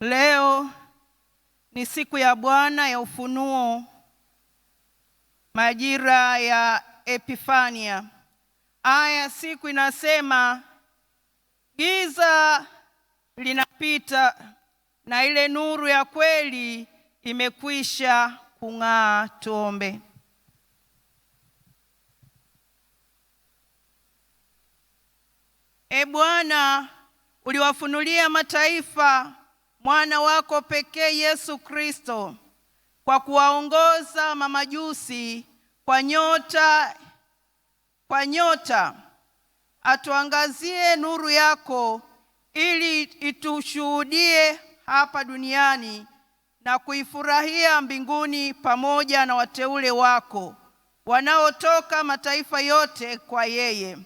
Leo ni siku ya Bwana ya ufunuo, majira ya Epifania. Aya siku inasema giza linapita na ile nuru ya kweli imekwisha kung'aa. Tuombe. E Bwana, uliwafunulia mataifa mwana wako pekee Yesu Kristo kwa kuwaongoza mamajusi kwa nyota, atuangazie nuru yako ili itushuhudie hapa duniani na kuifurahia mbinguni pamoja na wateule wako wanaotoka mataifa yote kwa yeye.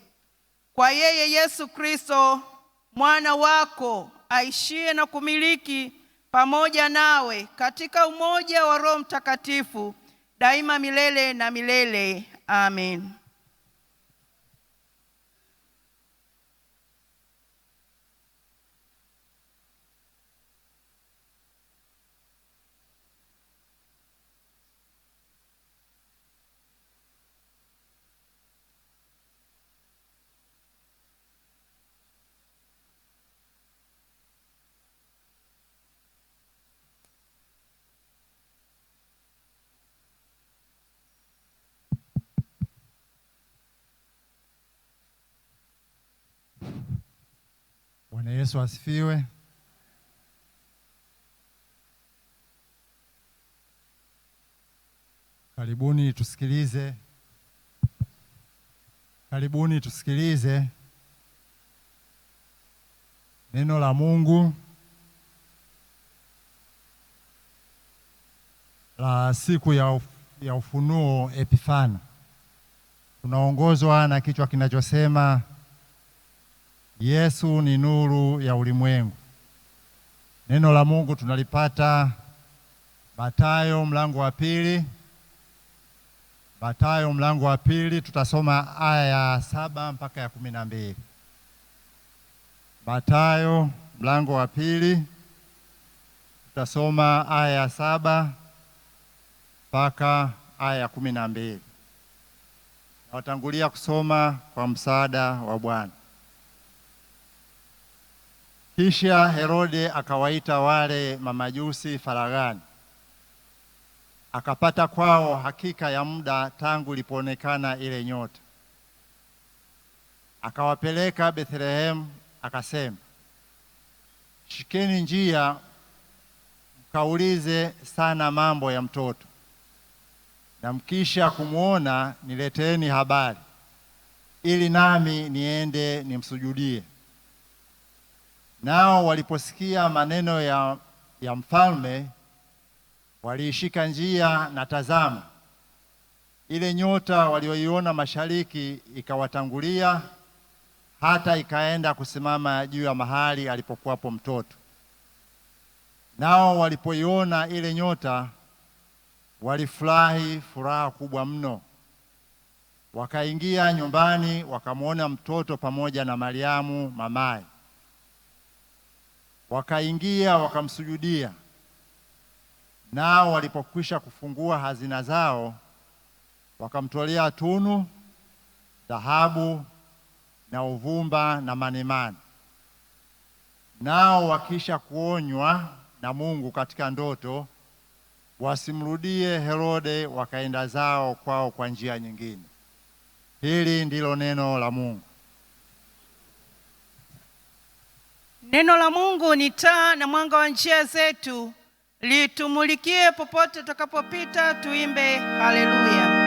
Kwa yeye Yesu Kristo mwana wako aishie na kumiliki pamoja nawe katika umoja wa Roho Mtakatifu daima milele na milele. Amen. Bwana Yesu asifiwe. Karibuni tusikilize neno la Mungu la siku ya ufunuo Epifania. Tunaongozwa na kichwa kinachosema Yesu ni nuru ya ulimwengu. Neno la Mungu tunalipata Mathayo mlango wa pili, tutasoma aya ya 7 mpaka ya 12. Mathayo mlango wa pili, tutasoma aya ya 7 mpaka aya ya 12. Nawatangulia kusoma kwa msaada wa Bwana. Kisha Herode akawaita wale mamajusi faraghani, akapata kwao hakika ya muda tangu ilipoonekana ile nyota. Akawapeleka Bethlehemu, akasema, shikeni njia mkaulize sana mambo ya mtoto, na mkisha kumwona nileteeni habari, ili nami niende nimsujudie. Nao waliposikia maneno ya mfalme, waliishika njia, na tazama, ile nyota walioiona mashariki ikawatangulia hata ikaenda kusimama juu ya mahali alipokuwapo mtoto. Nao walipoiona ile nyota walifurahi furaha kubwa mno. Wakaingia nyumbani, wakamwona mtoto pamoja na Mariamu mamaye. Wakaingia wakamsujudia. Nao walipokwisha kufungua hazina zao, wakamtolea tunu, dhahabu na uvumba na manemane. Nao wakisha kuonywa na Mungu katika ndoto wasimrudie Herode, wakaenda zao kwao kwa njia nyingine. Hili ndilo neno la Mungu. Neno la Mungu ni taa na mwanga wa njia zetu, litumulikie popote tutakapopita. Tuimbe haleluya.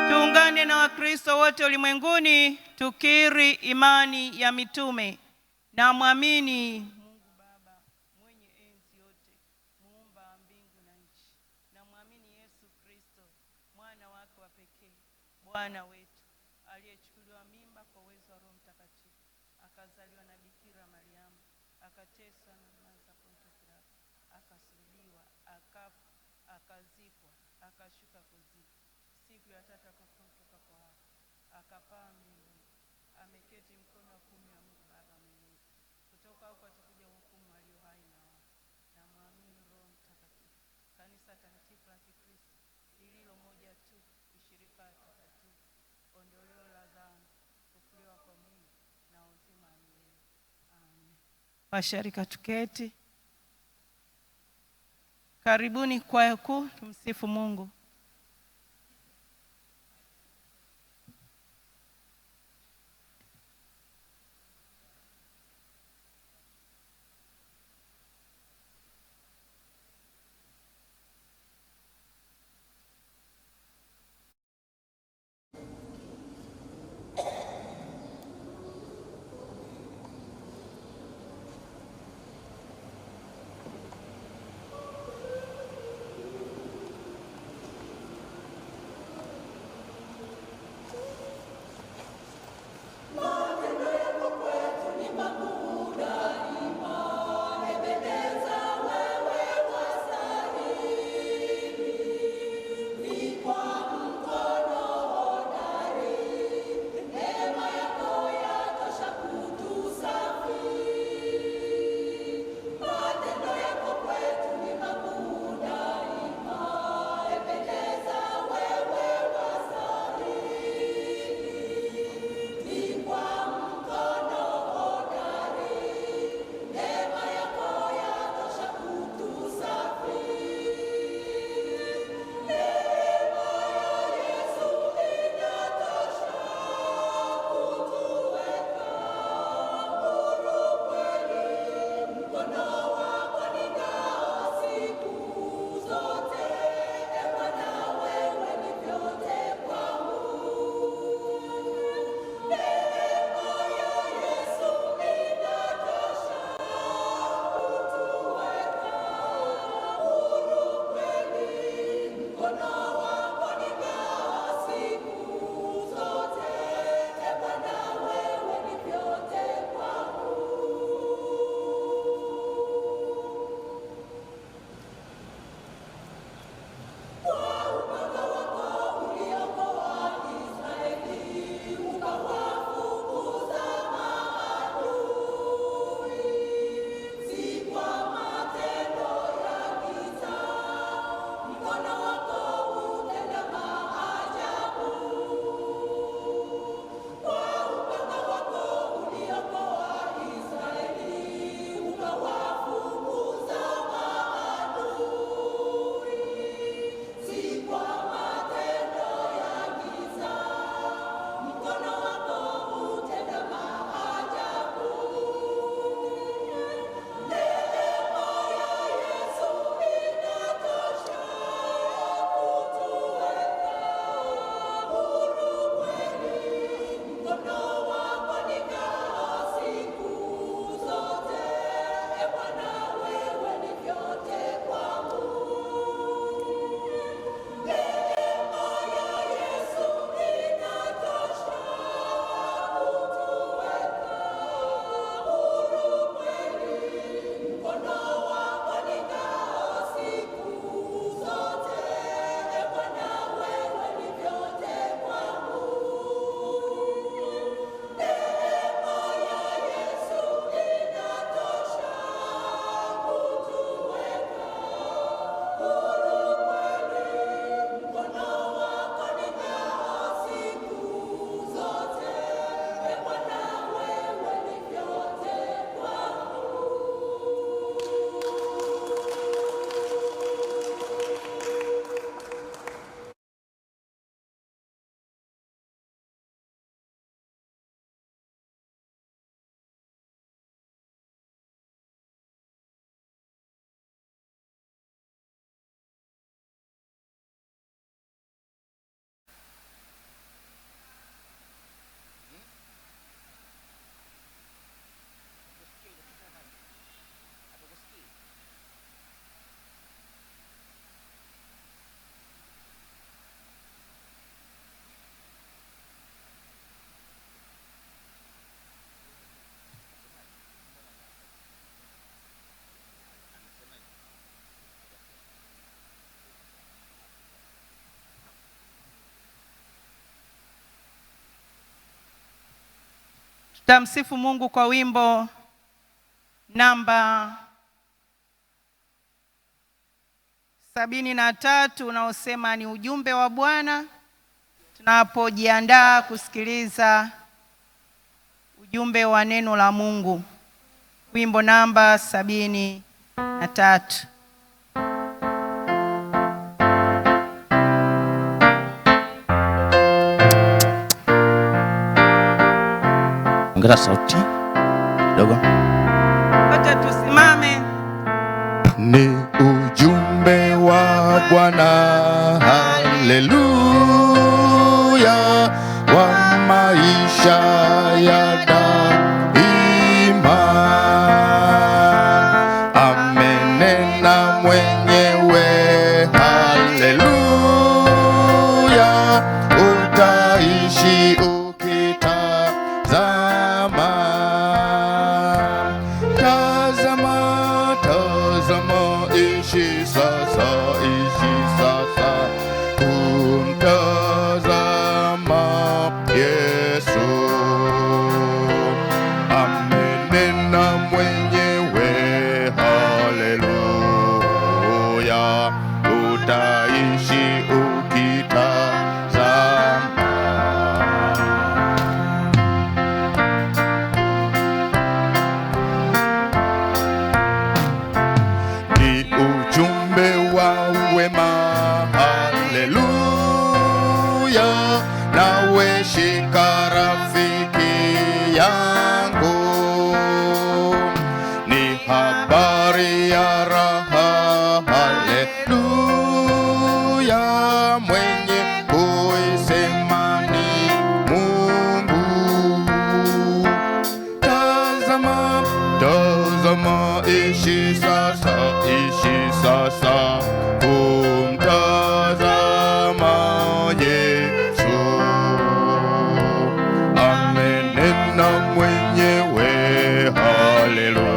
Tuungane na Wakristo wote ulimwenguni tukiri imani ya mitume. Na mwamini Mungu Baba mwenye enzi yote, muumba mbingu na nchi. Na mwamini Yesu Kristo mwana wake wa pekee, Bwana wetu, aliyechukuliwa mimba kwa uwezo wa Roho Mtakatifu, akazaliwa na Bikira Mariamu, akateswa akazikwa, akashuka kuzikwa. Siku ya tatu akafufuka kwa wafu, akapaa mbinguni, ameketi mkono wa kuume wa Mungu Baba Mwenyezi. Kutoka huko atakuja hukumu walio hai na wafu. Na mwamini Roho Mtakatifu, kanisa takatifu la Kikristo lililo moja tu, ushirika takatifu, ondoleo la dhambi, kufufuliwa kwa mwili na uzima wa milele. Amen. Washarika tuketi. Karibuni kwaya kuu, tumsifu Mungu. Tutamsifu Mungu kwa wimbo namba 73 unaosema ni ujumbe wa Bwana, tunapojiandaa kusikiliza ujumbe wa neno la Mungu. Wimbo namba 73. Ongeza sauti kidogo. Acha tusimame. Ni ujumbe wa Bwana, haleluya, wa maisha ya daima. Amenena mwenyewe, haleluya, utaishi ukitazama. Tazama, tazama, ishi sasa, kumtazama Yesu. Amenena mwenyewe, haleluya, utaishi ukitazama. Ni ujumbe wa wema, haleluya, nawe shika rafiki yangu. Ni habari ya raha, haleluya, mwenye kuisema ni Mungu. Tazama, tazama, ishi sasa, kumtazama Yesu. Amenena mwenyewe, haleluya,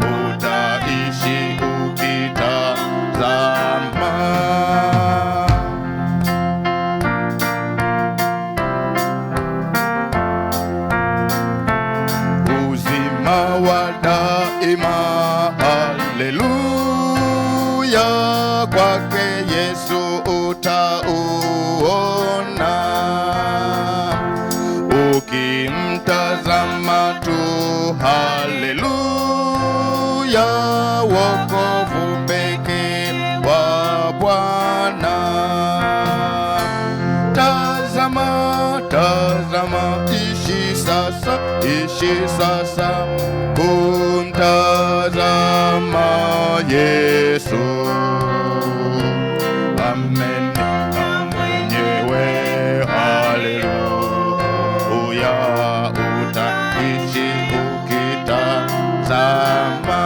utaishi ukitazama. Uzima wa daima, haleluya, kwake Yesu utauona. Ukimtazama tu, haleluya, wokovu pekee wa Bwana. Tazama, tazama, ishi sasa, kumtazama Yesu. Amenena mwenyewe, haleluya, utaishi ukitazama.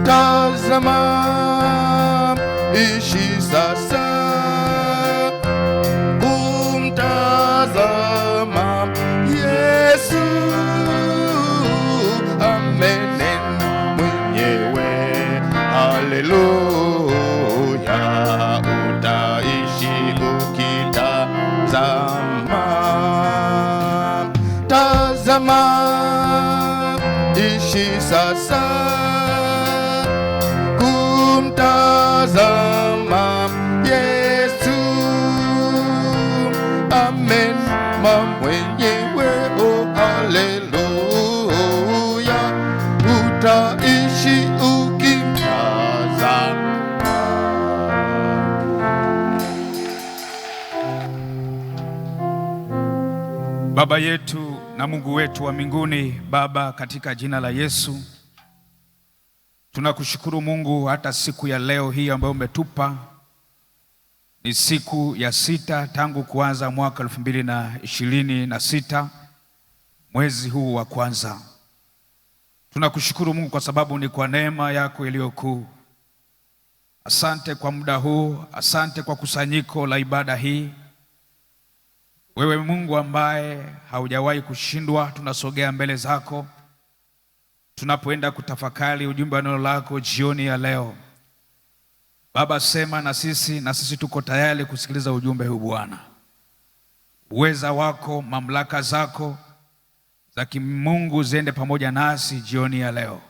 Tazama, ishi sasa, kumtazama Yesu. Amenena mwenyewe, haleluya, utaishi ukitazama. Tazama, ishi sasa, kumtazama Yesu. Amenena mwenyewe, oh haleluya, utaishi ukimtazama. Baba yetu na Mungu wetu wa mbinguni, Baba, katika jina la Yesu tunakushukuru Mungu hata siku ya leo hii ambayo umetupa. Ni siku ya 6 tangu kuanza mwaka 2026, mwezi huu wa kwanza. Tunakushukuru Mungu kwa sababu ni kwa neema yako iliyokuu. Asante kwa muda huu, asante kwa kusanyiko la ibada hii. Wewe Mungu ambaye haujawahi kushindwa, tunasogea mbele zako tunapoenda kutafakari ujumbe wa neno lako jioni ya leo. Baba, sema na sisi tuko tayari kusikiliza ujumbe huu Bwana. uweza wako, mamlaka zako za kimungu ziende pamoja nasi jioni ya leo,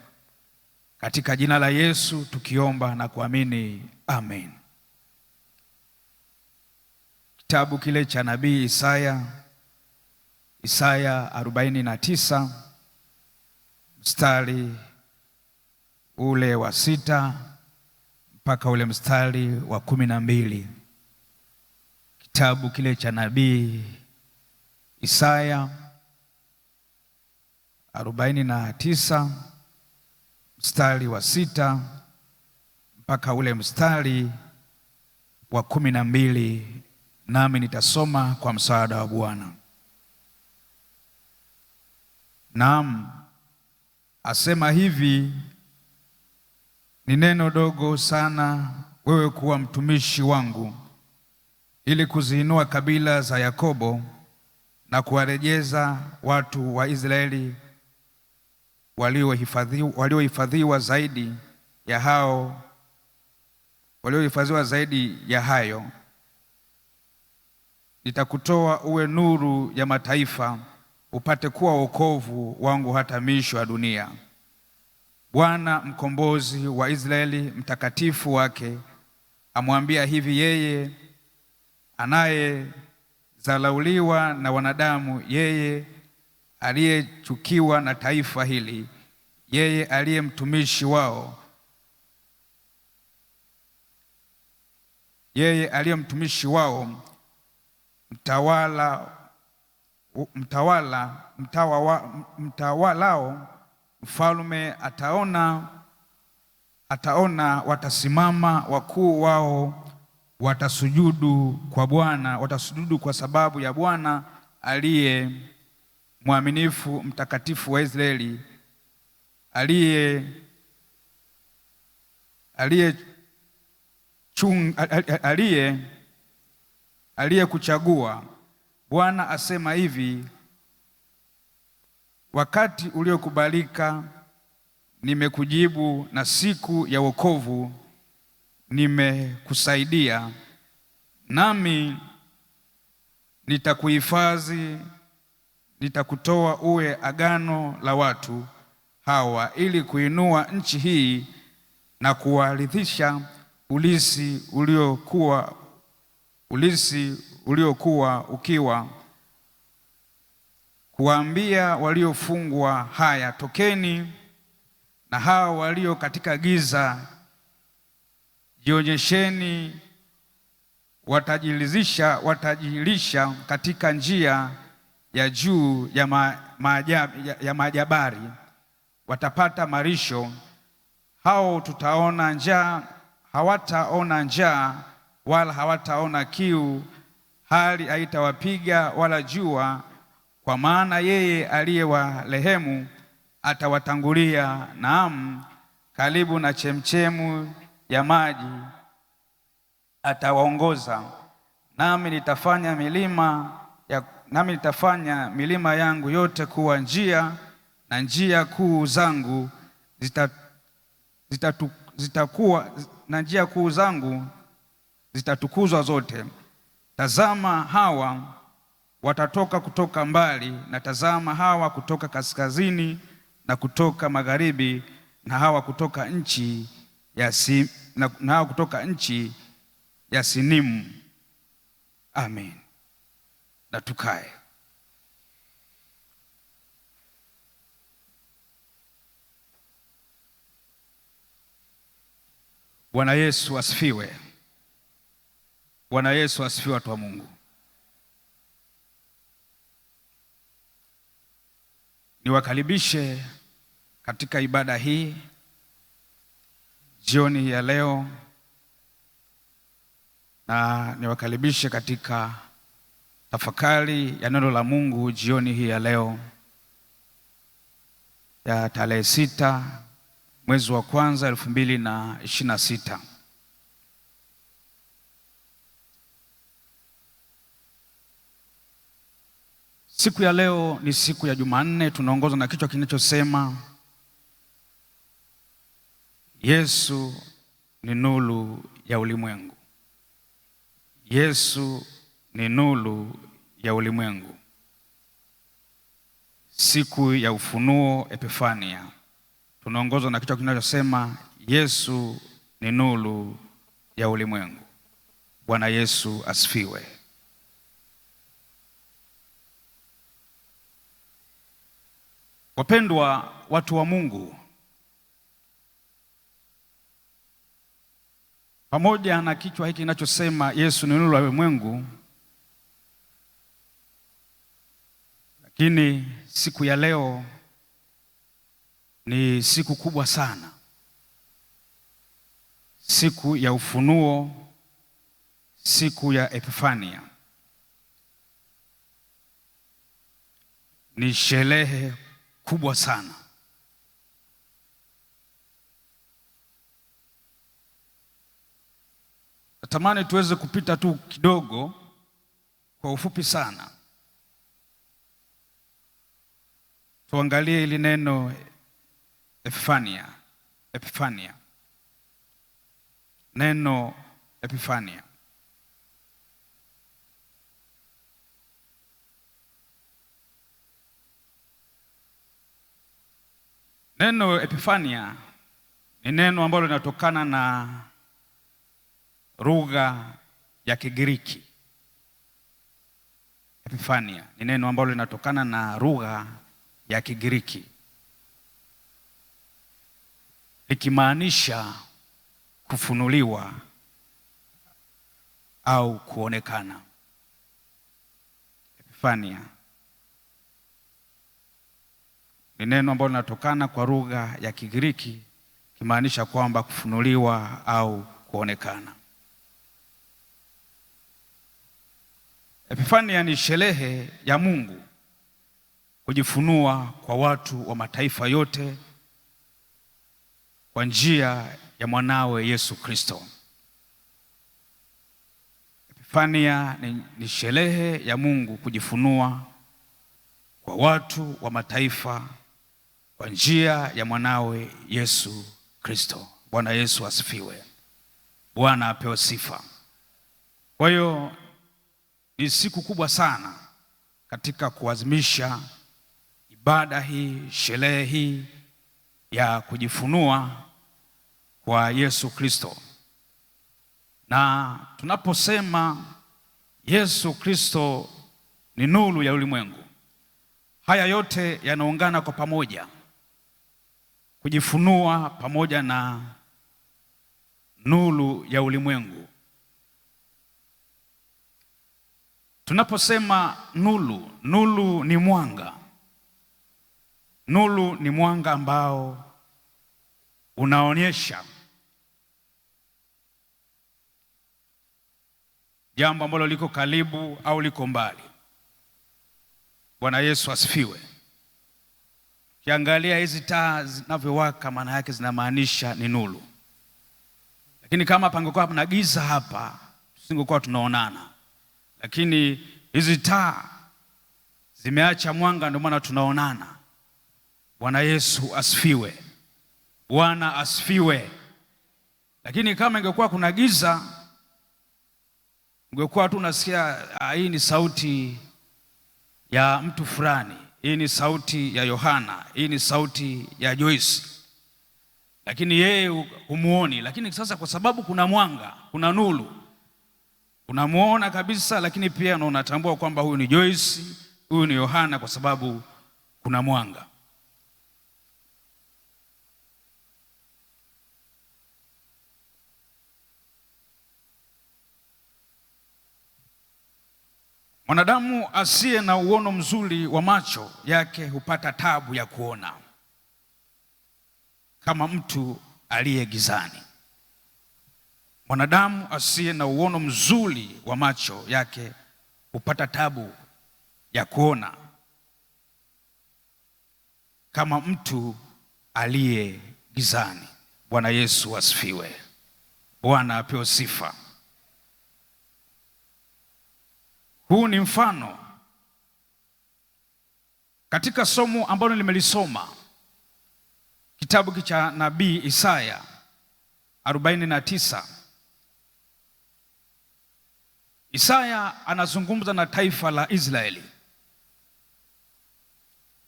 katika jina la Yesu tukiomba na kuamini, amen. Kitabu kile cha nabii Isaya 49 mstari ule wa 6 mpaka ule mstari wa 12. Kitabu kile cha nabii Isaya 49 mstari wa 6 mpaka ule mstari wa 12, nami nitasoma kwa msaada wa Bwana. Naam, asema hivi: ni neno dogo sana wewe kuwa mtumishi wangu, ili kuziinua kabila za Yakobo na kuwarejeza watu wa Israeli waliohifadhiwa zaidi ya hayo. Nitakutoa uwe nuru ya mataifa, upate kuwa wokovu wangu hata miisho ya dunia. Bwana mkombozi wa Israeli, mtakatifu wake, amwambia hivi yeye anayezalauliwa na wanadamu, yeye aliyechukiwa na taifa hili, yeye aliye mtumishi wao, mtawalao, mfalme ataona, watasimama wakuu wao, watasujudu kwa Bwana, watasujudu kwa sababu ya Bwana aliye mwaminifu, mtakatifu wa Israeli, aliyekuchagua. Bwana asema hivi: wakati uliokubalika nimekujibu, na siku ya wokovu nimekusaidia. Nami nitakuhifadhi, nitakutoa uwe agano la watu hawa, ili kuinua nchi hii na kuwarithisha ulisi uliokuwa ukiwa, kuwaambia waliofungwa, haya tokeni, na hao walio katika giza, jionyesheni. Watajilisha katika njia ya juu ya majabari, watapata marisho. Hao hawataona njaa wala hawataona kiu, hali haitawapiga wala jua, kwa maana yeye aliyewarehemu atawatangulia, naam, karibu na chemchemu ya maji atawaongoza. Nami nitafanya milima yangu yote kuwa njia, na njia kuu zangu zitatukuzwa zote. Tazama, hawa watatoka kutoka mbali, na tazama, hawa kutoka kaskazini na kutoka magharibi, na hawa kutoka nchi ya Sinimu. Amen. Na tukae. Bwana Yesu asifiwe. Bwana Yesu asifiwe, watu wa Mungu. Niwakaribishe katika ibada hii jioni ya leo, na niwakaribishe katika tafakari ya neno la Mungu jioni hii ya leo ya tarehe 6 mwezi wa kwanza 2026. Siku ya leo ni siku ya Jumanne. Tunaongozwa na kichwa kinachosema Yesu ni nuru ya ulimwengu. Yesu ni nuru ya ulimwengu, siku ya ufunuo, Epifania. Tunaongozwa na kichwa kinachosema Yesu ni nuru ya ulimwengu. Bwana Yesu asifiwe. Wapendwa watu wa Mungu, pamoja na kichwa hiki kinachosema Yesu ni nuru ya ulimwengu, lakini siku ya leo ni siku kubwa sana, siku ya ufunuo, siku ya Epifania. Ni sherehe kubwa sana. Natamani tuweze kupita tu kidogo kwa ufupi sana, tuangalie ili neno Epifania. Epifania, neno Epifania. Neno Epifania ni neno ambalo linatokana na lugha ya Kigiriki. Epifania ni neno ambalo linatokana na lugha ya Kigiriki, likimaanisha kufunuliwa au kuonekana. Epifania ni neno ambalo linatokana kwa lugha ya Kigiriki, kimaanisha kwamba kufunuliwa au kuonekana. Epifania ni sherehe ya Mungu kujifunua kwa watu wa mataifa yote kwa njia ya mwanawe Yesu Kristo. Epifania ni sherehe ya Mungu kujifunua kwa watu wa mataifa kwa njia ya mwanawe Yesu Kristo. Bwana Yesu asifiwe. Bwana apewe sifa. Kwa hiyo ni siku kubwa sana katika kuadhimisha ibada hii, sherehe hii ya kujifunua kwa Yesu Kristo. Na tunaposema Yesu Kristo ni nuru ya ulimwengu, haya yote yanaungana kwa pamoja, kujifunua pamoja na nuru ya ulimwengu. Tunaposema nuru ni mwanga. Nuru ni mwanga ambao unaonyesha jambo ambalo liko karibu au liko mbali. Bwana Yesu asifiwe. Ukiangalia hizi taa zinavyowaka, maana yake zinamaanisha ni nuru. Lakini kama pangekuwa kuna giza hapa, tusingekuwa tunaonana. Lakini hizi taa zimeacha mwanga, ndio maana tunaonana. Bwana Yesu asifiwe. Bwana asifiwe. Lakini kama ingekuwa kuna giza, ungekuwa tu unasikia hii ni sauti ya mtu fulani, hii ni sauti ya Yohana, hii ni sauti ya Joyce, lakini yeye humuoni. Lakini sasa kwa sababu kuna mwanga, kuna nuru, unamuona kabisa, lakini pia unatambua kwamba huyu ni Joyce, huyu ni Yohana, kwa sababu kuna mwanga. Mwanadamu asiye na uono mzuri wa macho yake hupata tabu ya kuona, kama mtu aliye gizani. Mwanadamu asiye na uono mzuri wa macho yake hupata tabu ya kuona, kama mtu aliye gizani. Bwana Yesu asifiwe. Bwana apewe sifa. Huu ni mfano katika somo ambalo nimelisoma, kitabu cha nabii Isaya 49. Isaya anazungumza na taifa la Israeli,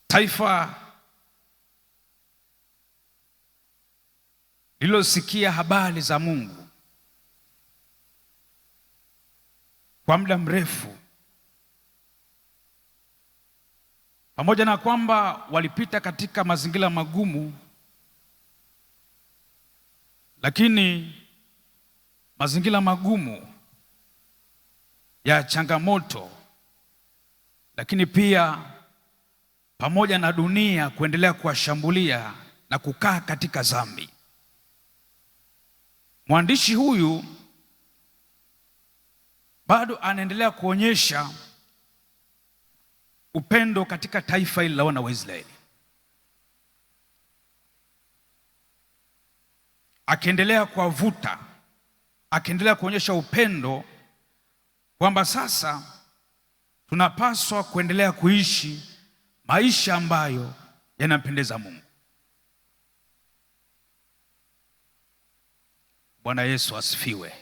taifa lililosikia habari za Mungu kwa muda mrefu, pamoja na kwamba walipita katika mazingira magumu, lakini mazingira magumu ya changamoto, lakini pia pamoja na dunia kuendelea kuwashambulia na kukaa katika dhambi. Mwandishi huyu bado anaendelea kuonyesha upendo katika taifa hili la wana wa Israeli, akiendelea kuwavuta, akiendelea kuonyesha upendo kwamba sasa tunapaswa kuendelea kuishi maisha ambayo yanampendeza Mungu. Bwana Yesu asifiwe.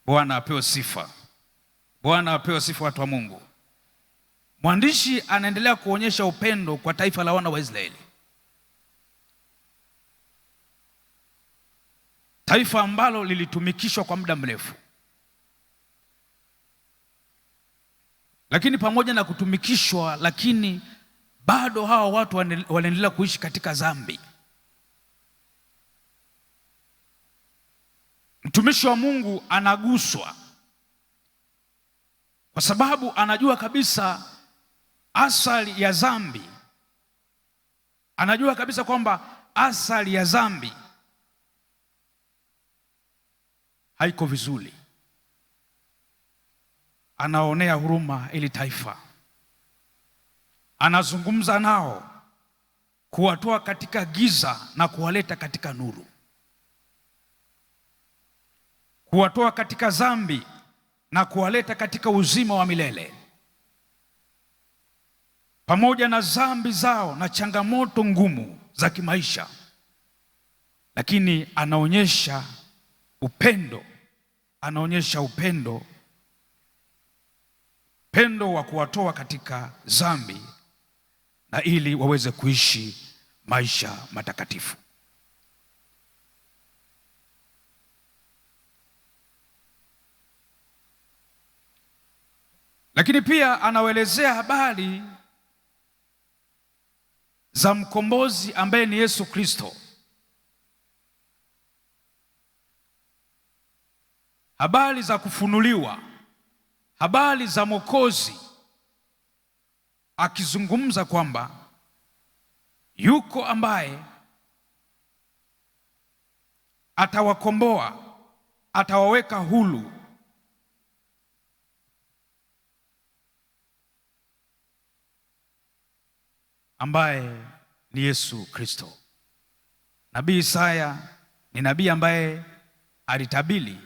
Bwana apewe sifa. Bwana apewe sifa, watu wa Mungu. Mwandishi anaendelea kuonyesha upendo kwa taifa la wana wa Israeli, taifa ambalo lilitumikishwa kwa muda mrefu, lakini pamoja na kutumikishwa, lakini bado hawa watu wanaendelea kuishi katika dhambi. Mtumishi wa Mungu anaguswa kwa sababu anajua kabisa asali ya dhambi. Anajua kabisa kwamba asali ya dhambi haiko vizuri. Anaonea huruma ili taifa, anazungumza nao kuwatoa katika giza na kuwaleta katika nuru, kuwatoa katika dhambi na kuwaleta katika uzima wa milele. Pamoja na dhambi zao na changamoto ngumu za kimaisha, lakini anaonyesha upendo, anaonyesha upendo wa kuwatoa katika dhambi na ili waweze kuishi maisha matakatifu. Lakini pia anawaelezea habari za mkombozi ambaye ni Yesu Kristo, habari za kufunuliwa, habari za Mwokozi, akizungumza kwamba yuko ambaye atawakomboa, atawaweka huru, ambaye ni Yesu Kristo. Nabii Isaya ni nabii ambaye alitabiri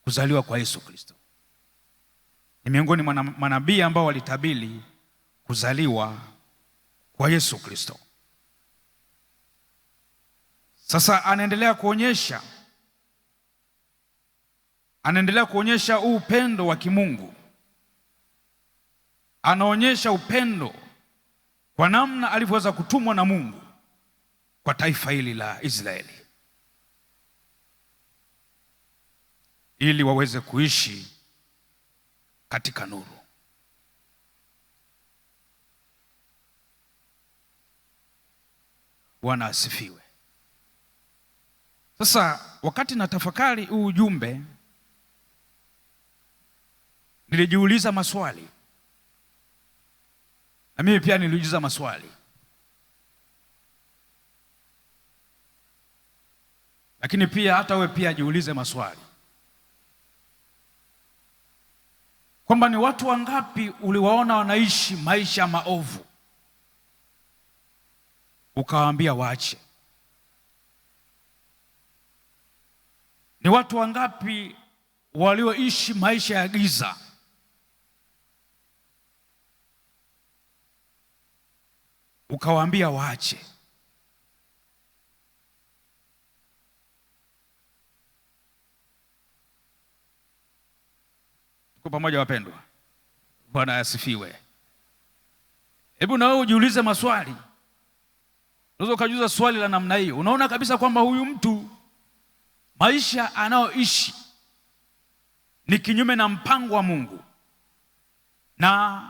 kuzaliwa kwa Yesu Kristo. Ni miongoni mwa manabii ambao walitabiri kuzaliwa kwa Yesu Kristo. Sasa anaendelea kuonyesha upendo wa kimungu. Anaonyesha upendo kwa namna alivyoweza kutumwa na Mungu kwa taifa hili la Israeli ili waweze kuishi katika nuru. Bwana asifiwe. Sasa wakati natafakari huu ujumbe, nilijiuliza maswali, na mimi pia niliuliza maswali. Lakini pia hata wewe pia jiulize maswali, kwamba ni watu wangapi uliwaona wanaishi maisha maovu ukawaambia waache? Ni watu wangapi walioishi maisha ya giza ukawaambia waache? Tuko pamoja wapendwa? Bwana asifiwe. Hebu na wewe ujiulize maswali. Unaweza ukajiuliza swali la namna hiyo. Unaona kabisa kwamba huyu mtu maisha anayoishi ni kinyume na mpango wa Mungu, na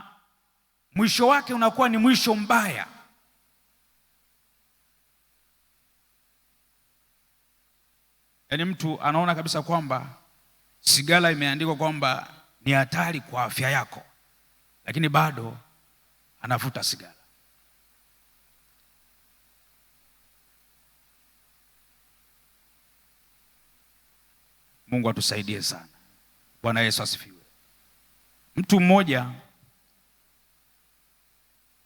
mwisho wake unakuwa ni mwisho mbaya. Yaani mtu anaona kabisa kwamba sigara imeandikwa kwamba ni hatari kwa afya yako, lakini bado anavuta sigara. Mungu atusaidie sana. Bwana Yesu asifiwe. Mtu mmoja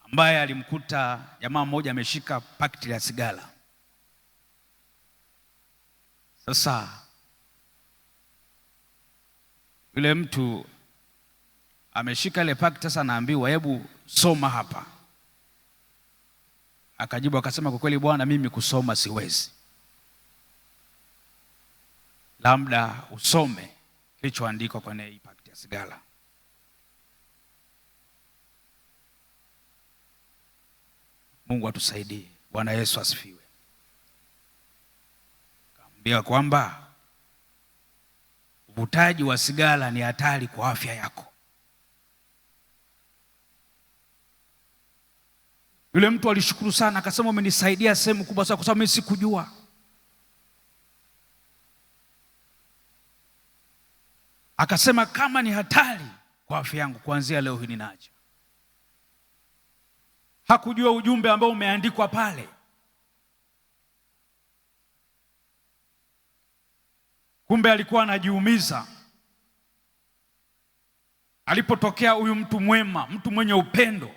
ambaye alimkuta jamaa mmoja ameshika pakiti ya sigara. Sasa yule mtu ameshika ile pakiti, sasa anaambiwa hebu soma hapa. Akajibu akasema, kwa kweli bwana, mimi kusoma siwezi, labda usome kilichoandikwa kwenye hii pakiti ya sigara. Mungu atusaidie. Bwana Yesu asifiwe. Kaambia kwamba uvutaji wa sigara ni hatari kwa afya yako. Yule mtu alishukuru sana, akasema umenisaidia sehemu kubwa sana, kwa sababu mimi sikujua. Akasema kama ni hatari kwa afya yangu, kuanzia leo hii ninaacha. Hakujua ujumbe ambao umeandikwa pale. Kumbe alikuwa anajiumiza. Alipotokea huyu mtu mwema, mtu mwenye upendo,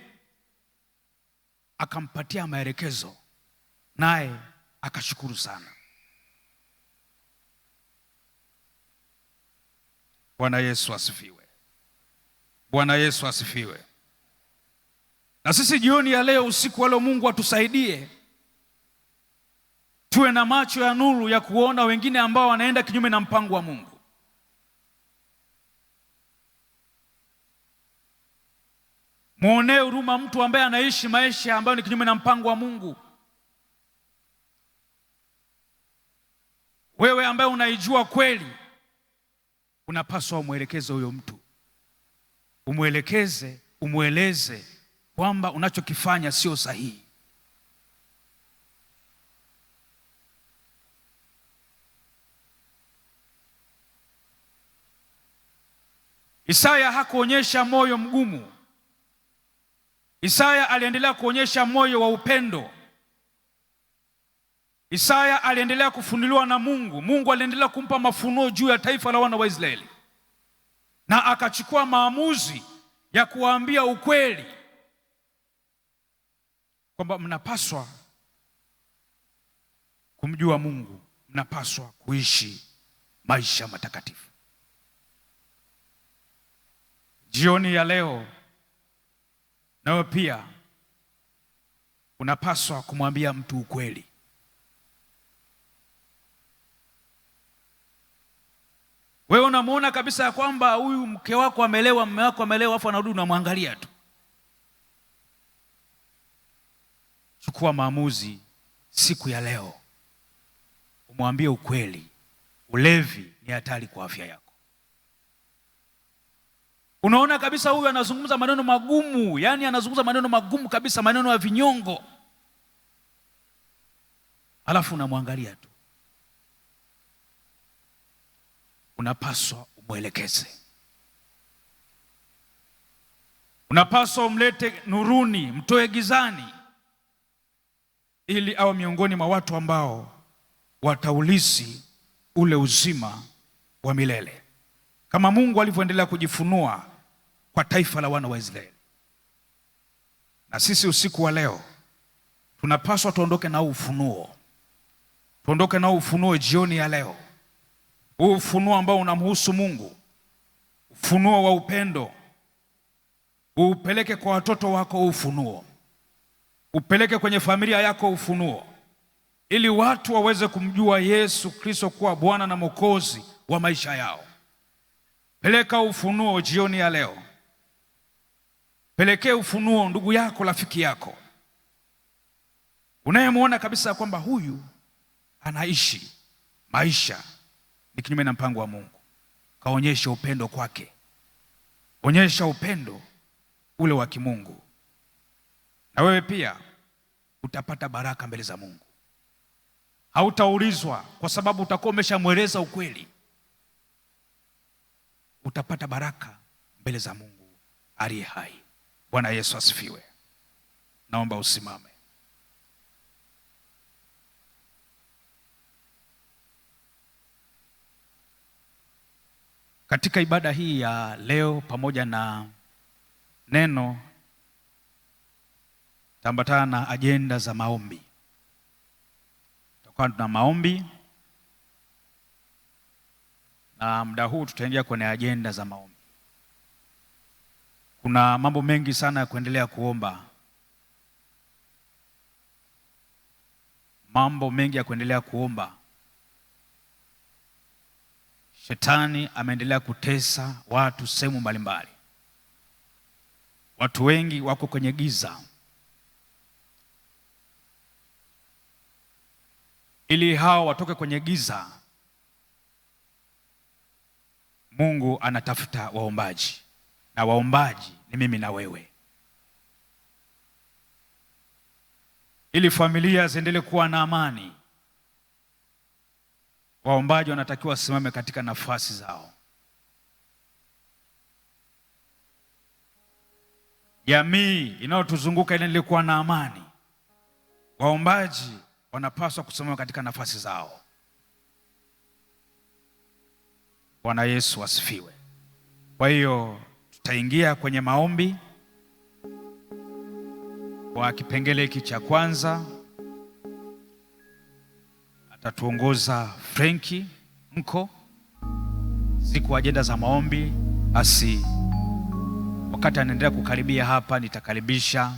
akampatia maelekezo, naye akashukuru sana. Bwana Yesu asifiwe. Bwana Yesu asifiwe. Na sisi jioni ya leo, usiku wa leo, Mungu atusaidie tuwe na macho ya nuru ya kuona wengine ambao wanaenda kinyume na mpango wa Mungu. Muonee huruma mtu ambaye anaishi maisha ambayo ni kinyume na mpango wa Mungu. Wewe ambaye unaijua kweli, unapaswa umwelekeze huyo mtu, umwelekeze, umweleze kwamba unachokifanya sio sahihi. Isaya hakuonyesha moyo mgumu. Isaya aliendelea kuonyesha moyo wa upendo. Isaya aliendelea kufunuliwa na Mungu. Mungu aliendelea kumpa mafunuo juu ya taifa la wana wa Israeli, na akachukua maamuzi ya kuwaambia ukweli kwamba mnapaswa kumjua Mungu, mnapaswa kuishi maisha matakatifu. Jioni ya leo, nawe pia unapaswa kumwambia mtu ukweli. Wewe unamuona kabisa ya kwamba huyu mke wako amelewa, mume wako amelewa, afu anarudi unamwangalia tu. Chukua maamuzi siku ya leo, umwambie ukweli. Ulevi ni hatari kwa afya yako. Unaona kabisa huyu anazungumza maneno magumu, yani anazungumza maneno magumu kabisa, maneno ya vinyongo, alafu unamwangalia tu. Unapaswa umwelekeze. Unapaswa umlete nuruni, mtoe gizani, ili awe miongoni mwa watu ambao wataulisi ule uzima wa milele, kama Mungu alivyoendelea kujifunua kwa taifa la wana wa Israeli. Na sisi usiku wa leo tunapaswa tuondoke na ufunuo. Tuondoke na ufunuo jioni ya leo. Huu ufunuo ambao unamhusu Mungu, ufunuo wa upendo. Upeleke kwa watoto wako ufunuo. Upeleke kwenye familia yako ufunuo, ili watu waweze kumjua Yesu Kristo kuwa Bwana na Mwokozi wa maisha yao. Peleka ufunuo jioni ya leo. Pelekee ufunuo ndugu yako, rafiki yako, unayemwona kabisa kwamba huyu anaishi maisha ni kinyume na mpango wa Mungu. Kaonyesha upendo kwake. Onyesha upendo ule wa kimungu, na wewe pia utapata baraka mbele za Mungu. Hautaulizwa kwa sababu utakuwa umeshamweleza ukweli. Utapata baraka mbele za Mungu aliye hai. Bwana Yesu asifiwe. Naomba usimame. Katika ibada hii ya leo, pamoja na neno, tambatana na ajenda za maombi. Tutakuwa tuna maombi, na muda huu tutaingia kwenye ajenda za maombi. Kuna mambo mengi sana ya kuendelea kuomba. Mambo mengi ya kuendelea kuomba. Shetani ameendelea kutesa watu sehemu mbalimbali. Watu wengi wako kwenye giza. Ili hao watoke kwenye giza, Mungu anatafuta waombaji, na waombaji ni mimi na wewe. Ili familia ziendelee kuwa na amani, waombaji wanatakiwa wasimame katika nafasi zao. Jamii inayotuzunguka iendelee kuwa na amani, waombaji wanapaswa kusimama katika nafasi zao. Bwana Yesu asifiwe. Kwa hiyo tutaingia kwenye maombi kwa kipengele hiki cha kwanza. Atatuongoza Frenki Mko siku ajenda za maombi. Basi wakati anaendelea kukaribia hapa, nitakaribisha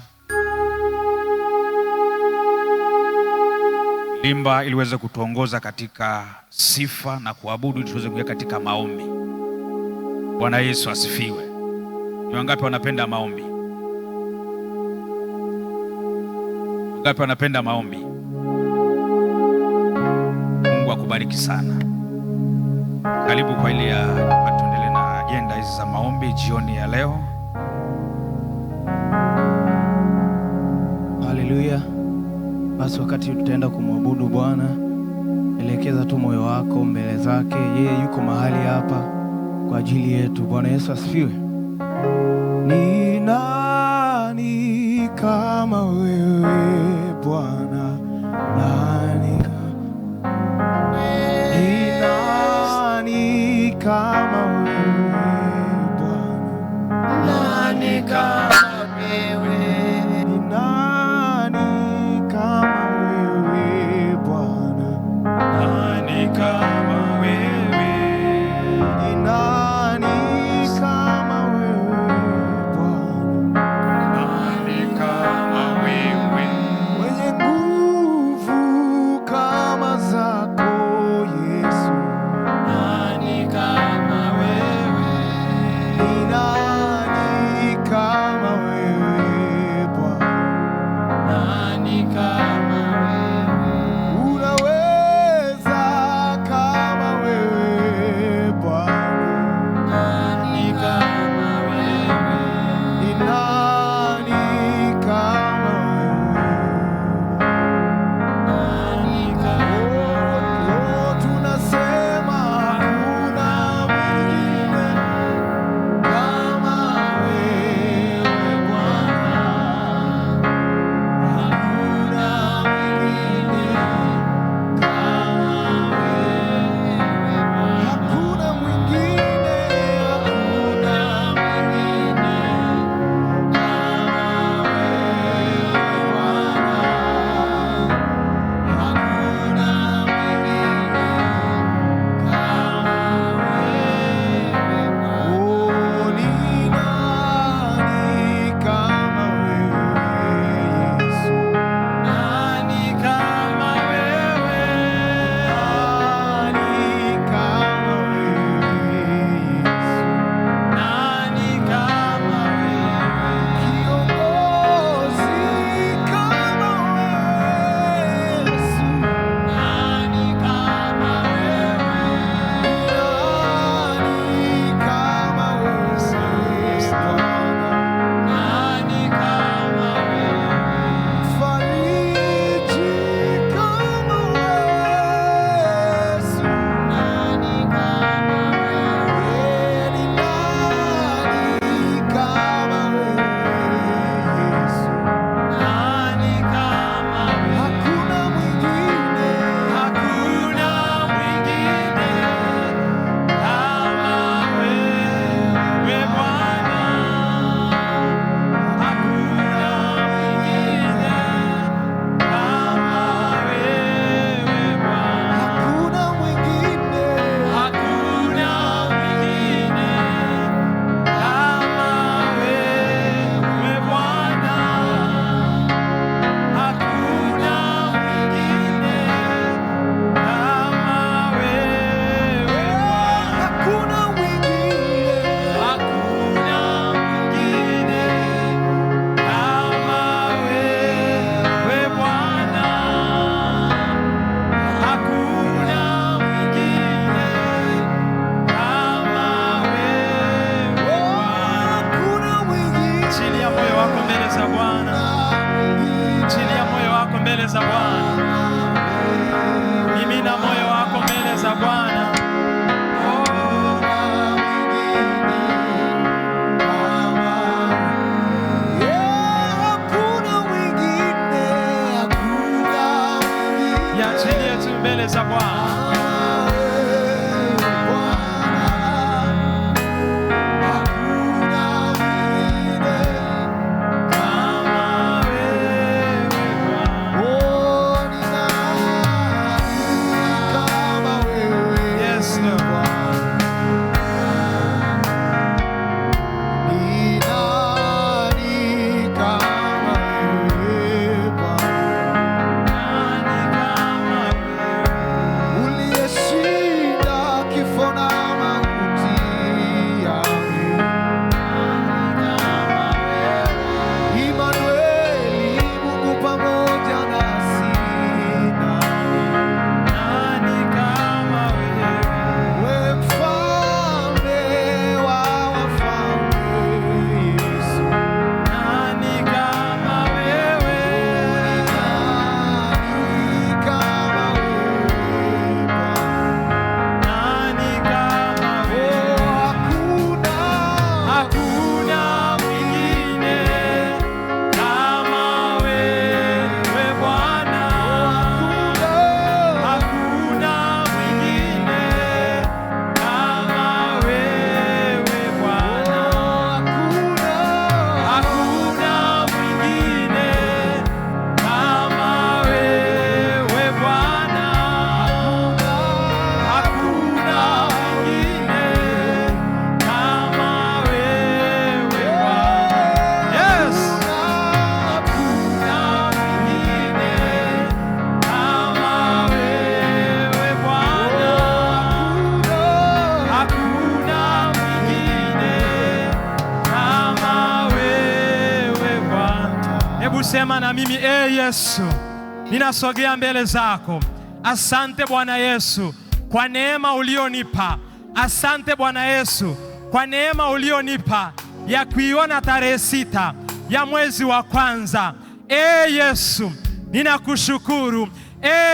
Limba ili uweze kutuongoza katika sifa na kuabudu, ili tuweze kuingia katika maombi. Bwana Yesu asifiwe. Ni wangapi wanapenda maombi? Wangapi wanapenda maombi? Mungu akubariki sana. Karibu kwa ile ya tuendelee na ajenda hizi za maombi jioni ya leo. Haleluya. Basi wakati tutaenda kumwabudu Bwana, elekeza tu moyo wako mbele zake. Yeye yuko mahali hapa kwa ajili yetu. Bwana Yesu asifiwe. Ni nani kama wewe Bwana? Nani kama wewe Bwana? Nani kama wewe? Ni nani kama wewe Bwana? Nani kama wewe? Ni nani kama wewe Bwana? Nani kama wewe? Mwenye nguvu ajili yetu mbele za Bwana. Sema na mimi, Yesu, ninasogea mbele zako. Asante Bwana Yesu kwa neema ulionipa. Asante Bwana Yesu kwa neema ulionipa ya kuiona tarehe 6 ya mwezi wa kwanza. Yesu, ninakushukuru.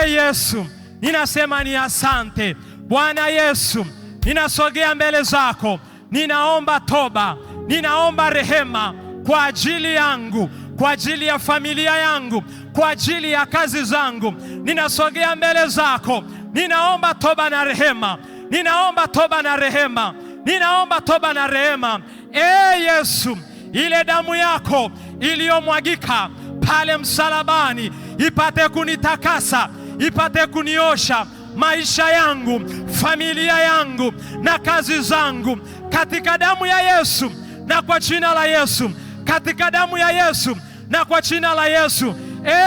Yesu, ninasema ni asante. Bwana Yesu, ninasogea mbele zako. Ninaomba toba, ninaomba rehema kwa ajili yangu, kwa ajili ya familia yangu, kwa ajili ya kazi zangu. Ninasogea mbele zako. Ninaomba toba na rehema. Ninaomba toba na rehema. Ninaomba toba na rehema. Yesu, ile damu yako iliyomwagika pale msalabani ipate kunitakasa, ipate kuniosha maisha yangu, familia yangu na kazi zangu, katika damu ya Yesu na kwa jina la Yesu, katika damu ya Yesu na kwa jina la Yesu.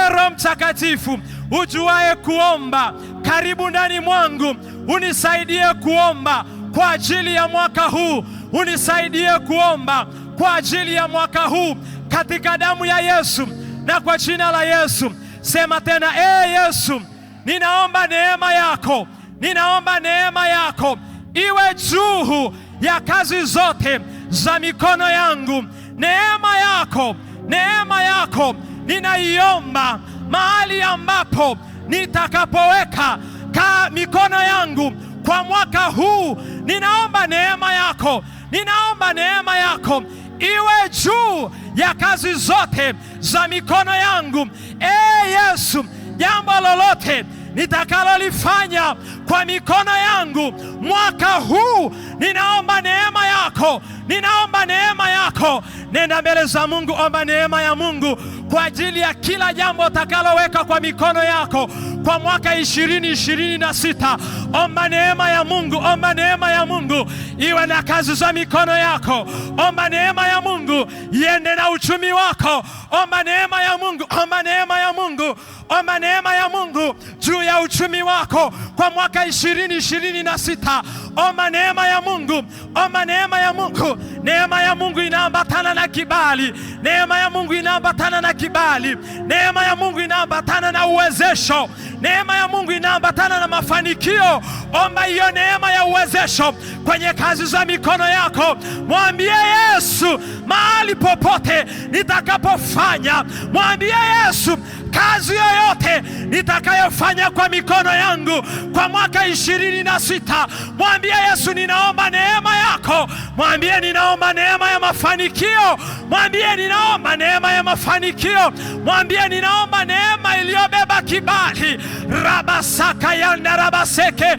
Roho Mtakatifu ujuaye kuomba, karibu ndani mwangu, unisaidie kuomba kwa ajili ya mwaka huu. Unisaidie kuomba kwa ajili ya mwaka huu, katika damu ya Yesu na kwa jina la Yesu. Sema tena, Yesu, ninaomba neema yako, ninaomba neema yako iwe juu ya kazi zote za mikono yangu. Neema yako, neema yako ninaiomba mahali ambapo nitakapoweka mikono yangu kwa mwaka huu. Ninaomba neema yako, ninaomba neema yako iwe juu ya kazi zote za mikono yangu. Yesu, jambo lolote nitakalolifanya kwa mikono yangu mwaka huu, ninaomba neema yako, ninaomba neema yako. Nenda mbele za Mungu, omba neema ya Mungu kwa ajili ya kila jambo utakaloweka kwa mikono yako kwa mwaka 2026. Omba neema ya Mungu, omba neema ya Mungu iwe na kazi za mikono yako. Omba neema ya Mungu iende na uchumi wako. Omba neema ya Mungu, omba neema ya Mungu, omba neema ya Mungu juu ya uchumi wako kwa mwaka 2026. Omba neema ya Mungu, omba neema ya Mungu. Neema ya Mungu inaambatana na kibali. Neema ya Mungu inaambatana na kibali. Neema ya Mungu inaambatana na uwezesho. Neema ya Mungu inaambatana na mafanikio. Omba hiyo neema ya uwezesho kwenye kazi za mikono yako. Mwambie Yesu, mahali popote nitakapofanya, mwambie Yesu, kazi yoyote nitakayofanya kwa mikono yangu kwa mwaka 26. Mwambie Yesu, ninaomba neema yako. Mwambie ninaomba neema ya mafanikio. Mwambie ninaomba neema ya mafanikio. Mwambie ninaomba neema iliyobeba kibali. Rabasaka yanda rabaseke.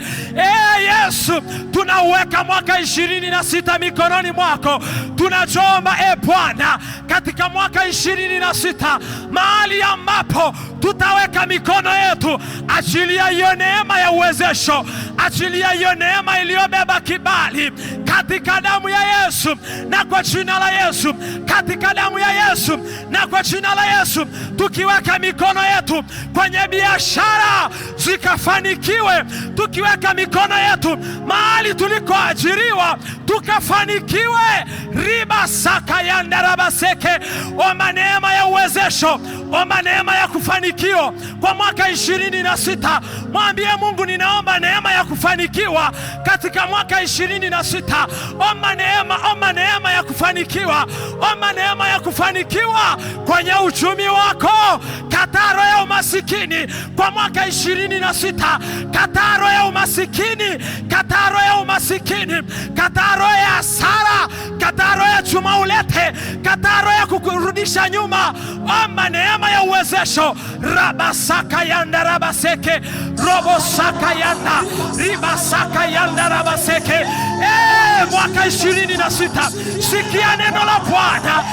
Yesu, tunauweka mwaka 26 mikononi mwako. Tunachoomba Bwana, katika mwaka 26 mahali ambapo tutaweka mikono yetu, achilia hiyo neema ya uwezesho, achilia hiyo neema iliyobeba kibali katika damu ya Yesu na kwa jina la Yesu, katika damu ya Yesu na kwa jina la Yesu. Tukiweka mikono yetu kwenye biashara zikafanikiwe, tukiweka mikono yetu mahali tulikoajiriwa tukafanikiwe. Riba saka yanda rabaseke. Omba neema ya uwezesho, omba neema ya kufanikiwa kwa mwaka 26. Mwambie Mungu, ninaomba neema ya kufanikiwa katika mwaka 26. Omba neema ya kufanikiwa, omba neema ya kufanikiwa kwenye uchumi wako. Kataro ya umasikini kwa mwaka 26, kataro ya umasikini, kataro ya umasikini, kataro ya hasara, kataro ya chuma ulete, kataro ya kukurudisha nyuma. Omba neema ya uwezesho. Rabasaka yanda rabaseke, robosaka yanda, ribasaka yanda rabaseke. Mwaka 26, sikia neno la Bwana.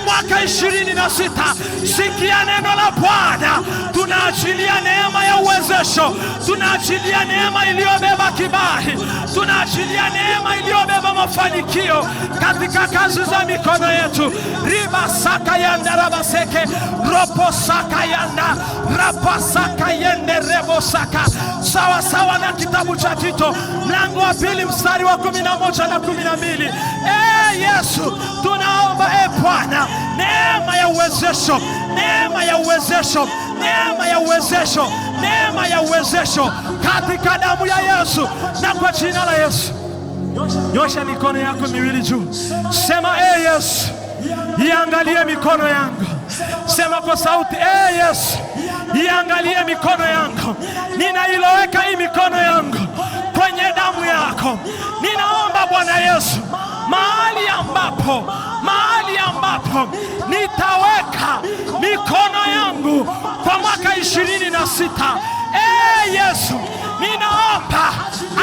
Mwaka 26, sikia neno la Bwana. Tunaachilia neema ya uwezesho, tunaachilia neema iliyobeba kibali, tunaachilia neema iliyobeba mafanikio katika kazi za mikono yetu. Ribasaka yanda rabaseke, roposaka yanda, rapasaka yende rebosaka. Sawa sawa na kitabu cha Tito mlango wa 2 mstari wa 11 na 12. Yesu, tunaomba Bwana neema ya uwezesho, neema ya uwezesho, neema ya uwezesho, neema ya uwezesho katika damu ya Yesu na kwa jina la Yesu. Nyosha mikono yako miwili juu. Sema Yesu, iangalie mikono yangu. Sema kwa sauti, Yesu, iangalie mikono yangu. Ninailoweka hii mikono yangu kwenye damu yako. Ninaomba Bwana Yesu, mahali ambapo nitaweka mikono yangu kwa mwaka 26. Yesu, ninaomba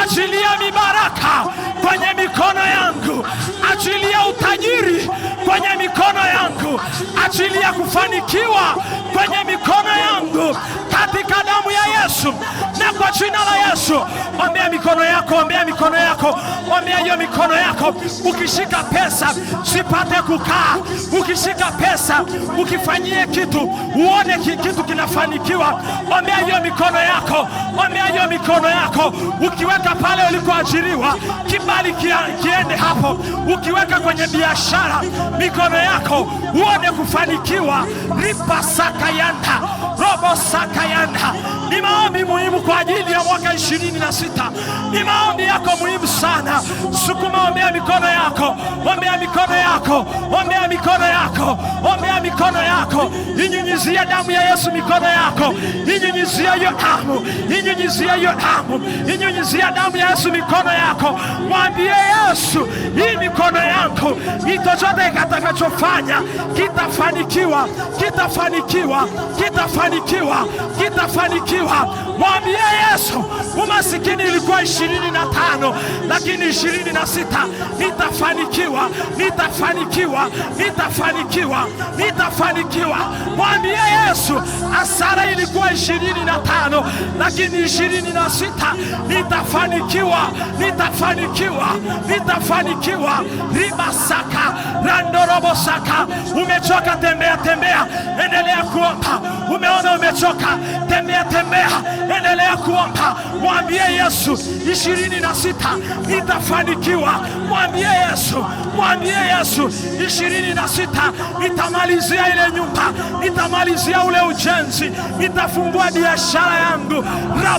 achilia mibaraka kwenye mikono yangu, achilia utajiri kwenye mikono yangu, achilia kufanikiwa kwenye mikono yangu katika damu ya Yesu na kwa jina la Yesu. Ombea mikono yako, ombea mikono yako, ombea hiyo mikono yako. Ukishika pesa sipate kukaa, ukishika pesa ukifanyie kitu uone kitu kinafanikiwa. Ombea hiyo mikono yako, ombea hiyo mikono yako. Ukiweka pale ulikoajiriwa, kibali kiende hapo. Ukiweka kwenye biashara mikono yako uone kufanikiwa. Ripa saka yanda, robo saka yanda. Ni maombi muhimu kwa ajili ya mwaka 26. Ni maombi yako muhimu sana. Sukuma, ombea mikono yako, ombea mikono yako, ombea mikono yako, ombea mikono yako. Inyunyizia damu ya Yesu mikono yako. Inyunyizia hiyo damu, inyunyizia hiyo damu, inyunyizia damu ya Yesu mikono yako. Mwambie Yesu, hii mikono yangu chochote kitakachofanya kitafanikiwa, kitafanikiwa, kitafanikiwa, kitafanikiwa. Mwambie Yesu, umasikini ilikuwa 25 lakini 26 nitafanikiwa, nitafanikiwa, nitafanikiwa, nitafanikiwa. Mwambie Yesu, hasara ilikuwa 25 lakini 26 nitafanikiwa, nitafanikiwa, nitafanikiwa. Ribasaka randorobo saka. Umechoka, tembea tembea, endelea kuomba. Umeona umechoka, tembea tembea, endelea kuomba. Mwambie Yesu, 26 nitafanikiwa. Mwambie Yesu, mwambie Yesu, 26 nitamalizia ile nyumba, nitamalizia ule ujenzi, nitafungua biashara yangu.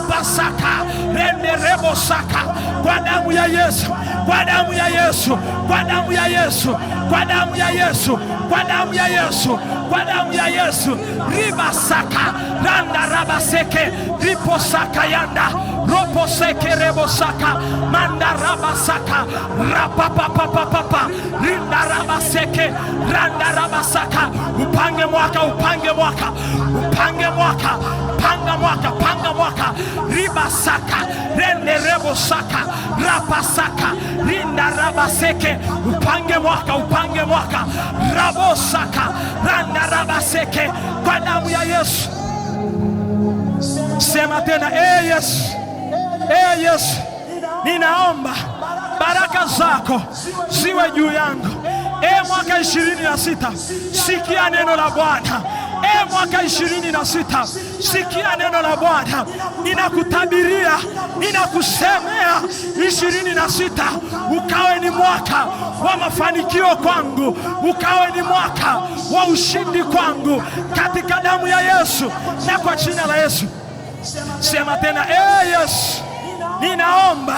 rapasaka renderebosaka, kwa damu ya Yesu, kwa damu ya Yesu, kwa damu ya Yesu, kwa damu ya Yesu, kwa damu ya Yesu, kwa damu ya Yesu. Ribasaka randa rabaseke riposaka yanda roposeke rebosaka manda rabasaka rapapapapapa rinda rabaseke randa rabasaka. Upange mwaka, upange mwaka, upange mwaka, panga mwaka, panga mwaka. Ribasaka rende rebosaka rapasaka rinda rabaseke. Upange mwaka, upange mwaka. Rabosaka randa rabaseke, kwa damu ya Yesu. Sema tena, Yesu, Yesu, ninaomba baraka zako ziwe juu yangu. Mwaka 26, sikia neno la Bwana. Mwaka 26, sikia neno la Bwana. Ninakutabiria, ninakusemea 26 ukawe ni mwaka wa mafanikio kwangu, ukawe ni mwaka wa ushindi kwangu, katika damu ya Yesu na kwa jina la Yesu. Sema tena, Yesu, ninaomba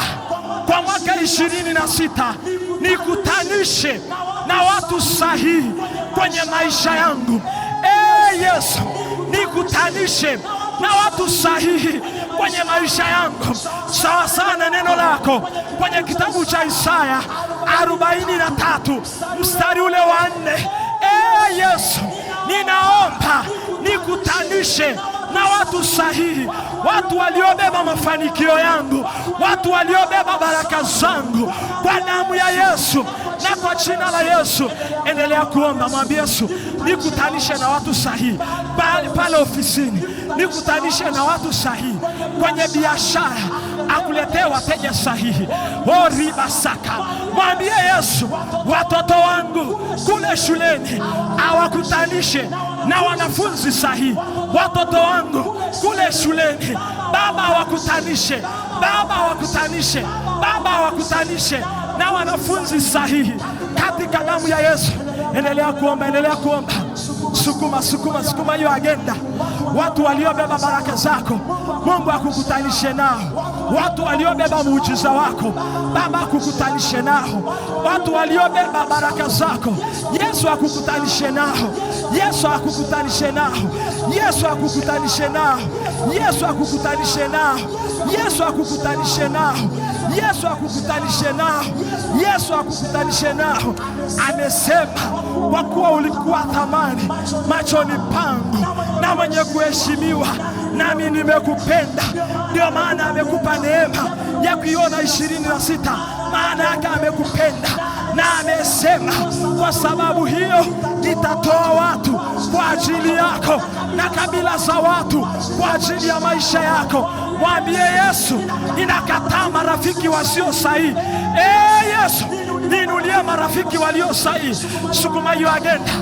kwa mwaka 26 nikutanishe na watu sahihi kwenye maisha yangu. Yesu, nikutanishe na watu sahihi kwenye maisha yangu, sawa sana neno lako kwenye kitabu cha Isaya 43 mstari ule wa 4. Yesu, ninaomba nikutanishe na watu sahihi, watu waliobeba mafanikio yangu, watu waliobeba baraka zangu, kwa damu ya Yesu na kwa jina la Yesu. Endelea kuomba, mwambie Yesu, nikutanishe na watu sahihi pale ofisini, nikutanishe na watu sahihi kwenye biashara, akuletee wateja sahihi. Ribasaka, mwambie Yesu, watoto wangu kule shuleni awakutanishe na wanafunzi sahihi. Watoto wangu kule shuleni, Baba awakutanishe, Baba awakutanishe, Baba awakutanishe na wanafunzi sahihi, katika damu ya Yesu. Endelea kuomba, endelea kuomba. Sukuma, sukuma, sukuma hiyo agenda. Watu waliobeba baraka zako, Mungu akukutanishe nao. Watu waliobeba muujiza wako, Baba akukutanishe nao. Watu waliobeba baraka zako, Yesu akukutanishe nao. Yesu akukutanishe nao. Yesu akukutanishe nao. Yesu akukutanishe nao. Yesu akukutanishe nao. Yesu akukutanishe nao. Yesu akukutanishe nao. Amesema, kwa kuwa ulikuwa thamani machoni pangu na mwenye kuheshimiwa, nami nimekupenda. Ndio maana amekupa neema ya kuiona 26. Maana yake amekupenda, na amesema kwa sababu hiyo nitatoa watu kwa ajili yako na kabila za watu kwa ajili ya maisha yako. Mwambie Yesu, ninakataa marafiki wasio sahihi. Yesu, niinulie marafiki walio sahihi. Sukuma hiyo agenda.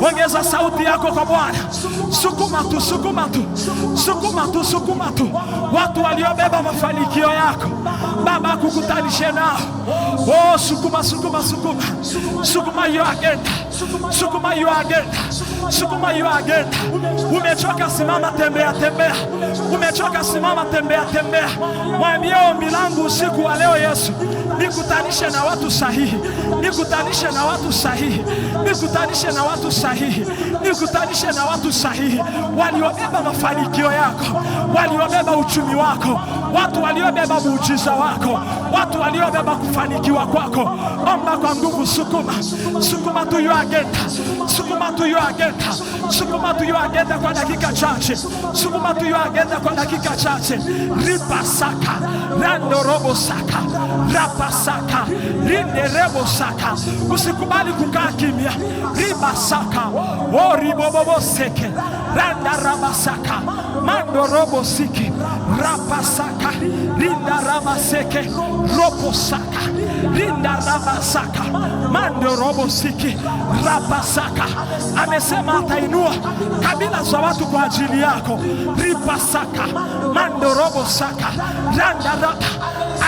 Ongeza sauti yako kwa Bwana. Sukuma tu, sukuma tu, sukuma tu, sukuma tu. Watu waliobeba mafanikio yako, Baba akukutanishe nao. Sukuma, sukuma, sukuma. Sukuma hiyo agenda. Sukuma hiyo agenda. Sukuma hiyo agenda. Umechoka, simama, tembea, tembea. Umechoka, simama, tembea, tembea. Mwambie, ombi langu usiku wa leo, Yesu, nikutanishe na watu sahihi. Nikutanishe na watu sahihi. Nikutanishe na watu sahihi. Nikutanishe na watu sahihi, waliobeba mafanikio yako, waliobeba uchumi wako, watu waliobeba muujiza wako, watu waliobeba kufanikiwa kwako. Omba kwa nguvu, sukuma. Sukuma tu hiyo agenda. Sukuma tu hiyo agenda. Sukuma tu hiyo agenda kwa dakika chache. Sukuma tu hiyo agenda kwa dakika chache. Ripasaka, rando robo saka, rapasaka, rinde rebo saka. Usikubali kukaa kimya. Ribasaka, ribobobo seke, randa rabasaka, mando robo siki, rapasaka, rinda rabaseke, robo saka, rinda rabasaka, mando robo siki, rapasaka. Amesema atainua kabila za watu kwa ajili yako. Ripasaka, mando robo saka, randa raba.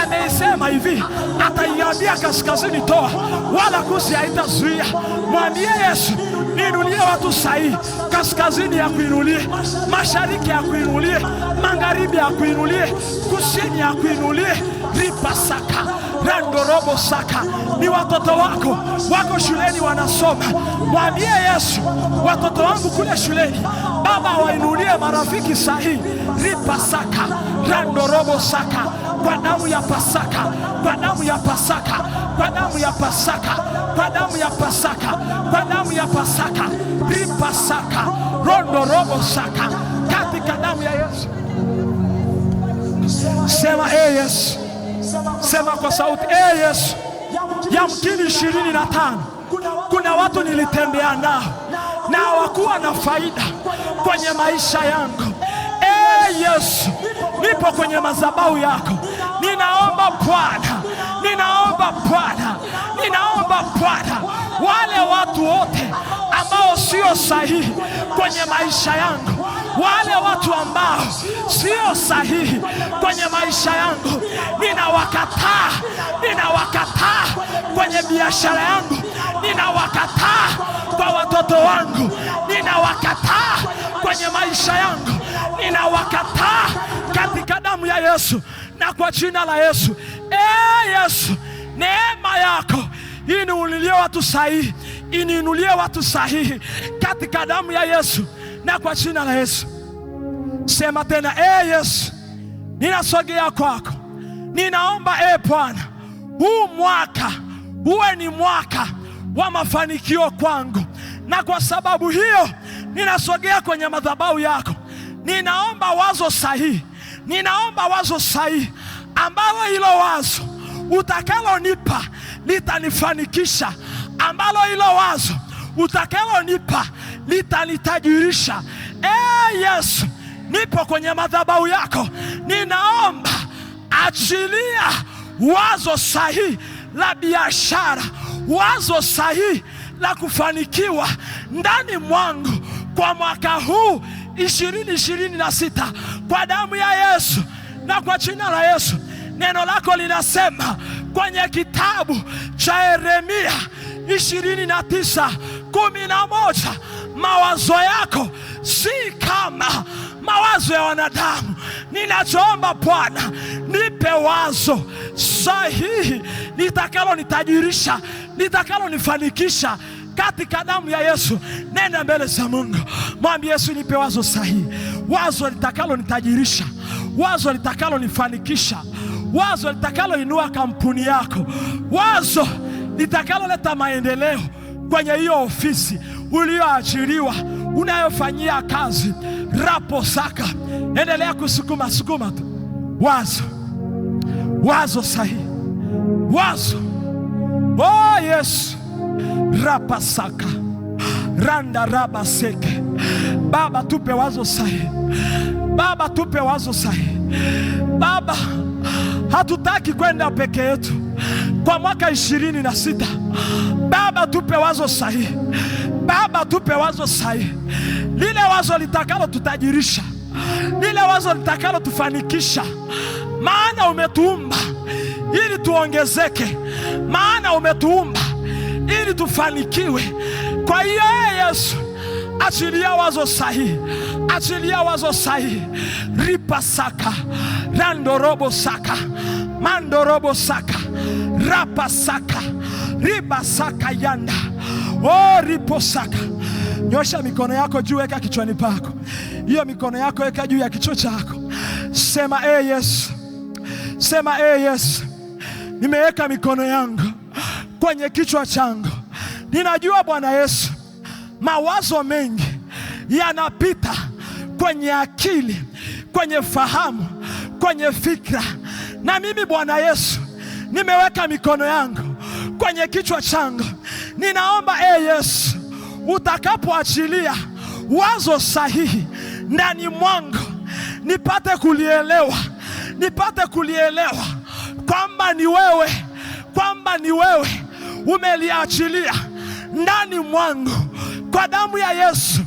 Amesema hivi, ataiambia kaskazini toa, wala kusi haitazuia. Mwambie Yesu, niinulie watu sahihi. Kaskazini ya kuinulie, mashariki ya kuinulie, magharibi ya kuinulie, kusini ya kuinulie. Ripasaka randorobo saka. Ni watoto wako wako shuleni wanasoma, mwambie Yesu, watoto wangu kule shuleni Baba wainulie marafiki sahihi. Ripasaka randorobo saka. Kwa damu ya Pasaka, kwa damu ya Pasaka, kwa damu ya Pasaka, kwa damu ya Pasaka, kwa damu ya Pasaka. Ripasaka rondorobo saka, katika damu ya Yesu. Sema Yesu. Sema kwa sauti Yesu. Yamkini 25 kuna watu nilitembea nao na hawakuwa na faida kwenye maisha yangu. Yesu, nipo kwenye madhabahu yako. Ninaomba Bwana, ninaomba Bwana, ninaomba Bwana, wale watu wote ambao sio sahihi kwenye maisha yangu, wale watu ambao sio sahihi kwenye maisha yangu, ninawakataa, ninawakataa kwenye biashara yangu, ninawakataa kwa watoto wangu, ninawakataa kwenye maisha yangu, ninawakataa katika damu ya Yesu na kwa jina la Yesu. Yesu, neema yako iniunulie watu sahihi, iniinulie watu sahihi katika damu ya Yesu na kwa jina la Yesu. Sema tena, Yesu, ninasogea kwako. Ninaomba Bwana, huu mwaka uwe ni mwaka wa mafanikio kwangu, na kwa sababu hiyo ninasogea kwenye madhabahu yako. Ninaomba wazo sahihi, ninaomba wazo sahihi ambalo hilo wazo utakalonipa litanifanikisha, ambalo hilo wazo utakalonipa litanitajirisha. Yesu, nipo kwenye madhabahu yako. Ninaomba achilia wazo sahihi la biashara, wazo sahihi la kufanikiwa ndani mwangu kwa mwaka huu 2026 kwa damu ya Yesu na kwa jina la Yesu. Neno lako linasema kwenye kitabu cha Yeremia 29:11, mawazo yako si kama mawazo ya wanadamu. Ninachoomba Bwana, nipe wazo sahihi litakalo nitajirisha, litakalo nifanikisha katika damu ya Yesu. Nenda mbele za Mungu, mwambie Yesu, nipe wazo sahihi, wazo litakalo nitajirisha, wazo litakalo nifanikisha, wazo litakalo inua kampuni yako, wazo litakalo leta maendeleo kwenye hiyo ofisi ulioajiriwa, unayofanyia kazi. Rapo saka, endelea kusukuma sukuma tu. Wazo sahihi, wazo. Yesu, rapa saka randa raba seke. Baba, tupe wazo sahihi. Baba, tupe wazo sahihi. Baba, hatutaki kwenda peke yetu kwa mwaka 26. Baba, tupe wazo sahihi. Baba, tupe wazo sahihi, lile wazo litakalo tutajirisha, lile wazo litakalo tufanikisha. Maana umetuumba ili tuongezeke, maana umetuumba ili tufanikiwe. Kwa hiyo Yesu, achilia wazo sahihi, achilia wazo sahihi. Ripa saka randorobo saka mandorobo saka rapa saka riba saka yanda. Ripo saka. Nyosha mikono yako juu, weka kichwani pako. Hiyo mikono yako weka juu ya kichwa chako. Sema Yesu, sema Yesu, nimeweka mikono yangu kwenye kichwa changu. Ninajua Bwana Yesu, mawazo mengi yanapita kwenye akili, kwenye fahamu, kwenye fikra. Na mimi Bwana Yesu, nimeweka mikono yangu kwenye kichwa changu. Ninaomba Yesu, utakapoachilia wazo sahihi ndani mwangu, nipate kulielewa, nipate kulielewa kwamba ni wewe, kwamba ni wewe umeliachilia ndani mwangu kwa damu ya Yesu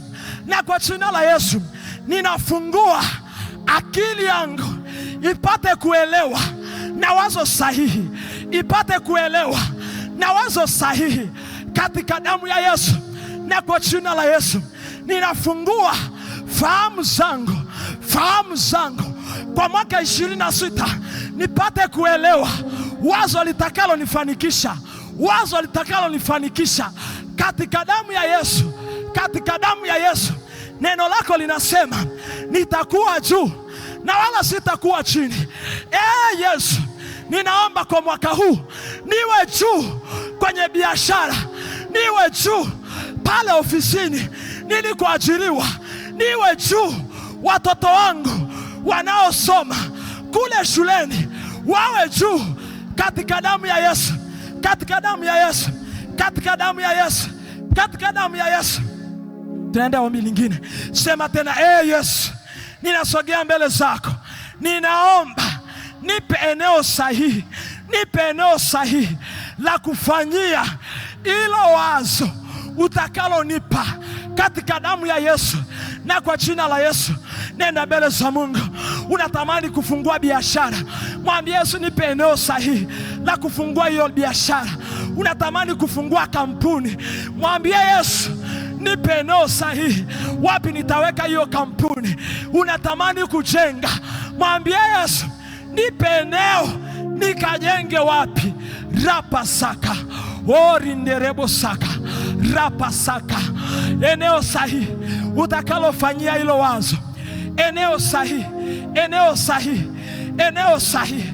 na kwa jina la Yesu. Ninafungua akili yangu ipate kuelewa na wazo sahihi, ipate kuelewa na wazo sahihi katika damu ya Yesu na kwa jina la Yesu ninafungua fahamu zangu kwa mwaka 26 nipate kuelewa wazo litakalo nifanikisha katika damu ya Yesu. Neno lako linasema nitakuwa juu na wala sitakuwa chini. Yesu, ninaomba kwa mwaka huu niwe juu kwenye biashara, niwe juu pale ofisini nilikoajiriwa, niwe juu watoto wangu wanaosoma kule shuleni wawe juu katika damu ya Yesu, katika damu ya Yesu, katika damu ya Yesu, katika damu ya Yesu. Tunaenda ombi lingine. Sema tena, Yesu, ninasogea mbele zako, ninaomba nipe eneo sahihi la kufanyia ilo wazo utakalonipa katika damu ya Yesu na kwa jina la Yesu. Nenda mbele za Mungu. Unatamani kufungua biashara, mwambie Yesu, nipe eneo sahihi la kufungua hiyo biashara. Unatamani kufungua kampuni, mwambie Yesu, nipe eneo sahihi, wapi nitaweka hiyo kampuni. Unatamani kujenga, mwambie Yesu, nipe eneo nikajenge wapi. Rapa saka orinderebo saka rapa saka, eneo sahihi utakalofanyia hilo wazo. Eneo sahihi, eneo sahihi, eneo sahihi,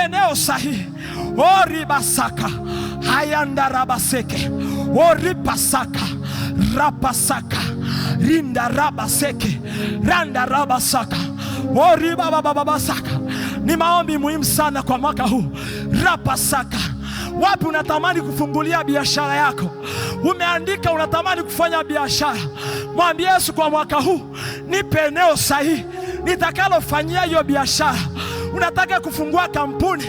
eneo sahihi. Oribasaka hayanda rabaseke oripasaka rapasaka rinda rabaseke randa rabasaka oribabababasaka. Ni maombi muhimu sana kwa mwaka huu. Rapasaka. Wapi unatamani kufungulia biashara yako? Umeandika unatamani kufanya biashara, mwambie Yesu, kwa mwaka huu nipe eneo sahihi nitakalofanyia hiyo biashara. Unataka kufungua kampuni,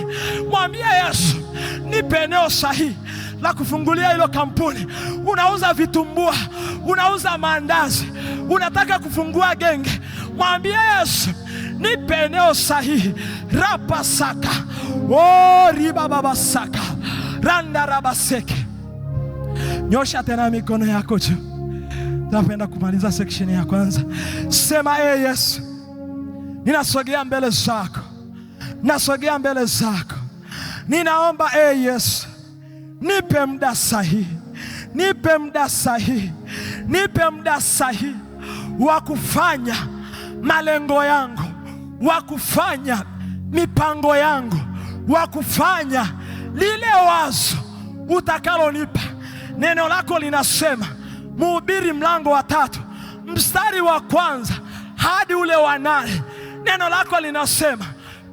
mwambie Yesu, nipe eneo sahihi la kufungulia hilo kampuni. Unauza vitumbua, unauza maandazi, unataka kufungua genge, mwambie Yesu, nipe eneo sahihi. Rapa saka oribababa saka randa rabaseke. Nyosha tena mikono yako juu. Napenda kumaliza section ya kwanza. Sema, Yesu, ninasogea mbele zako, nasogea mbele zako. Ninaomba Yesu, nipe muda sahihi, nipe muda sahihi, nipe muda sahihi wa kufanya malengo yangu, wa kufanya mipango yangu, wa kufanya lile wazo utakalonipa. Neno lako linasema, Mhubiri mlango wa 3 mstari wa 1 hadi ule wa 8. Neno lako linasema,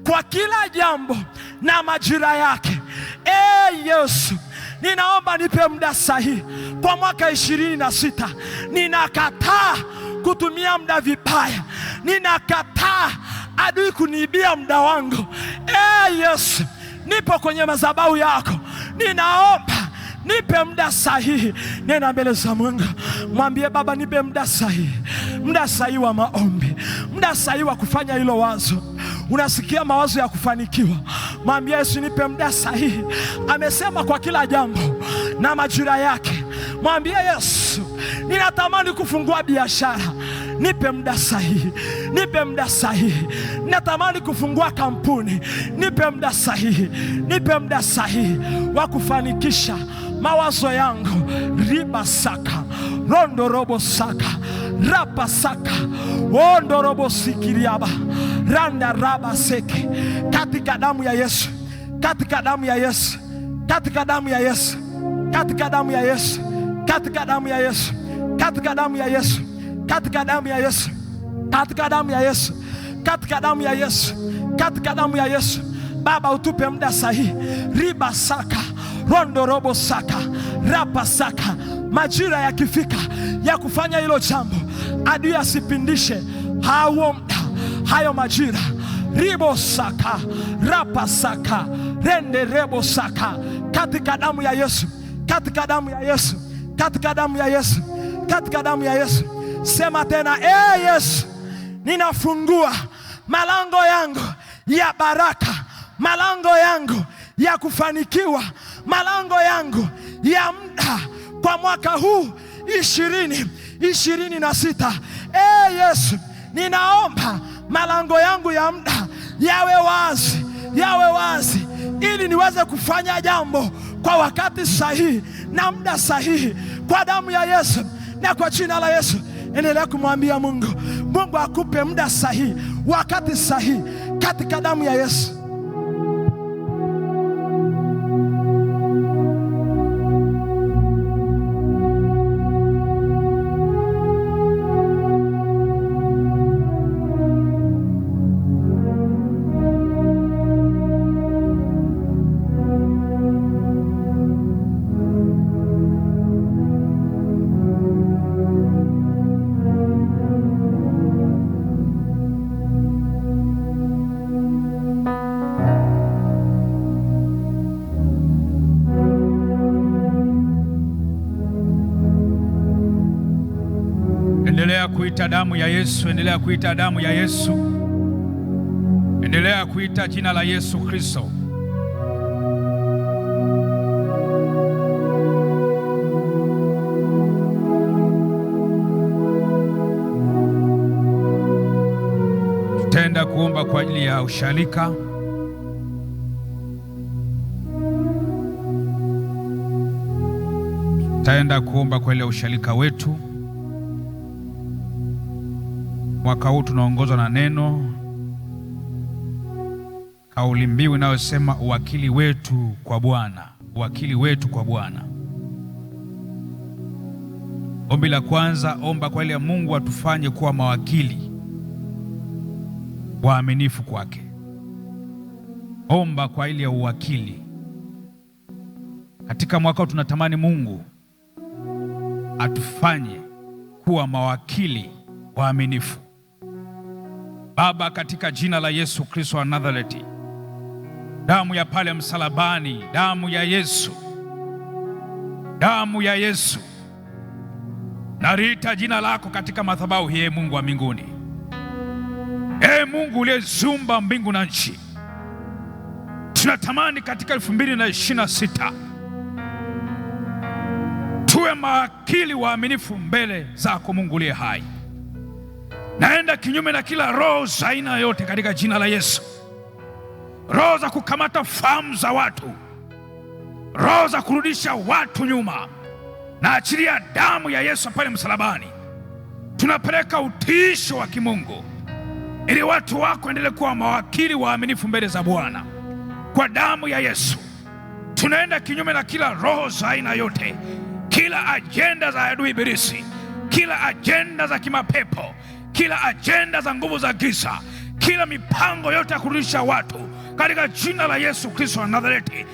kwa kila jambo na majira yake. Yesu, ninaomba nipe muda sahihi kwa mwaka 26. Ninakataa kutumia muda vibaya, ninakataa adui kuniibia muda wangu. Yesu, nipo kwenye madhabahu yako, ninaomba nipe muda sahihi. Nena mbele za Mungu, mwambie Baba, nipe muda sahihi, muda sahihi wa maombi, muda sahihi wa kufanya hilo wazo. Unasikia mawazo ya kufanikiwa, mwambie Yesu, nipe muda sahihi. Amesema kwa kila jambo na majira yake. Mwambie Yesu, ninatamani kufungua biashara, nipe muda sahihi, nipe muda sahihi. Ninatamani kufungua kampuni, nipe muda sahihi, nipe muda sahihi wa kufanikisha mawazo yangu. Riba saka rondo robo saka rapa saka ondo robo sikiriaba randa raba seke, katika damu ya Yesu, katika damu ya Yesu, katika damu ya Yesu, katika damu ya Yesu, katika damu ya Yesu, katika damu ya Yesu, katika damu ya Yesu, katika damu ya Yesu, katika damu ya Yesu, katika damu ya Yesu. Baba, utupe muda sahihi. Riba saka rondo robo saka rapa saka, majira yakifika ya kufanya hilo jambo, adui asipindishe hayo muda, hayo majira. Ribo saka rapa saka rende rebo saka, katika damu ya Yesu, katika damu ya Yesu, katika damu ya Yesu, katika damu ya Yesu. Sema tena, Yesu, ninafungua malango yangu ya baraka, malango yangu ya kufanikiwa, malango yangu ya muda kwa mwaka huu 2026. Yesu, ninaomba malango yangu ya muda yawe wazi ili niweze kufanya jambo kwa wakati sahihi na muda sahihi, kwa damu ya Yesu na kwa jina la Yesu. Endelea kumwambia Mungu akupe muda sahihi, wakati sahihi, katika damu ya Yesu. Endelea kuita damu ya Yesu, endelea kuita damu ya Yesu, endelea kuita jina la Yesu Kristo. Tutaenda kuomba kwa ajili ya usharika. Tutaenda kuomba kwa ajili ya usharika wetu. Mwaka huu tunaongozwa na neno, kauli mbiu inayosema uwakili wetu kwa Bwana, uwakili wetu kwa Bwana. Ombi la kwanza, omba kwa ile Mungu atufanye kuwa mawakili waaminifu kwake. Omba kwa ile ya uwakili. Katika mwaka huu tunatamani Mungu atufanye kuwa mawakili waaminifu. Baba, katika jina la Yesu Kristo wa Nazareti, damu ya pale msalabani, damu ya Yesu, damu ya Yesu, naliita jina lako katika madhabahu hii, Mungu wa mbinguni. Mungu uliyeziumba mbingu na nchi, tunatamani katika 2026 tuwe mawakili waaminifu mbele zako, Mungu uliye hai. Naenda kinyume na kila roho za aina yote katika jina la Yesu. Roho za kukamata fahamu za watu, roho za kurudisha watu nyuma, na achilia damu ya Yesu pale msalabani. Tunapeleka utiisho wa kimungu ili watu wako endelee kuwa mawakili waaminifu mbele za Bwana. Kwa damu ya Yesu tunaenda kinyume na kila roho za aina yote, kila ajenda za adui ibilisi, kila ajenda za kimapepo, kila ajenda za nguvu za giza, kila mipango yote ya kurudisha watu katika jina la Yesu Kristo wa Nazareti.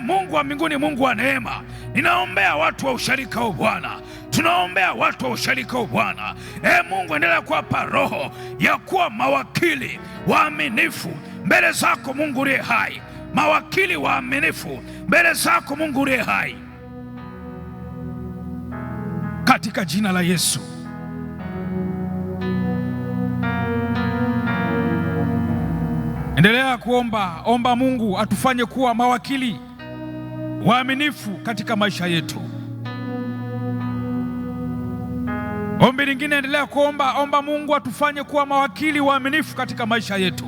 Mungu wa mbinguni, Mungu wa neema, ninaombea watu wa usharika wa Bwana. Tunaombea watu wa usharika wa Bwana. Mungu, endelea kuwapa roho ya kuwa mawakili waaminifu mbele zako, Mungu uliye hai. Mawakili waaminifu mbele zako, Mungu uliye hai, katika jina la Yesu. Endelea kuomba, omba Mungu atufanye kuwa mawakili waaminifu katika maisha yetu. Ombi lingine, endelea kuomba, omba Mungu atufanye kuwa mawakili waaminifu katika maisha yetu.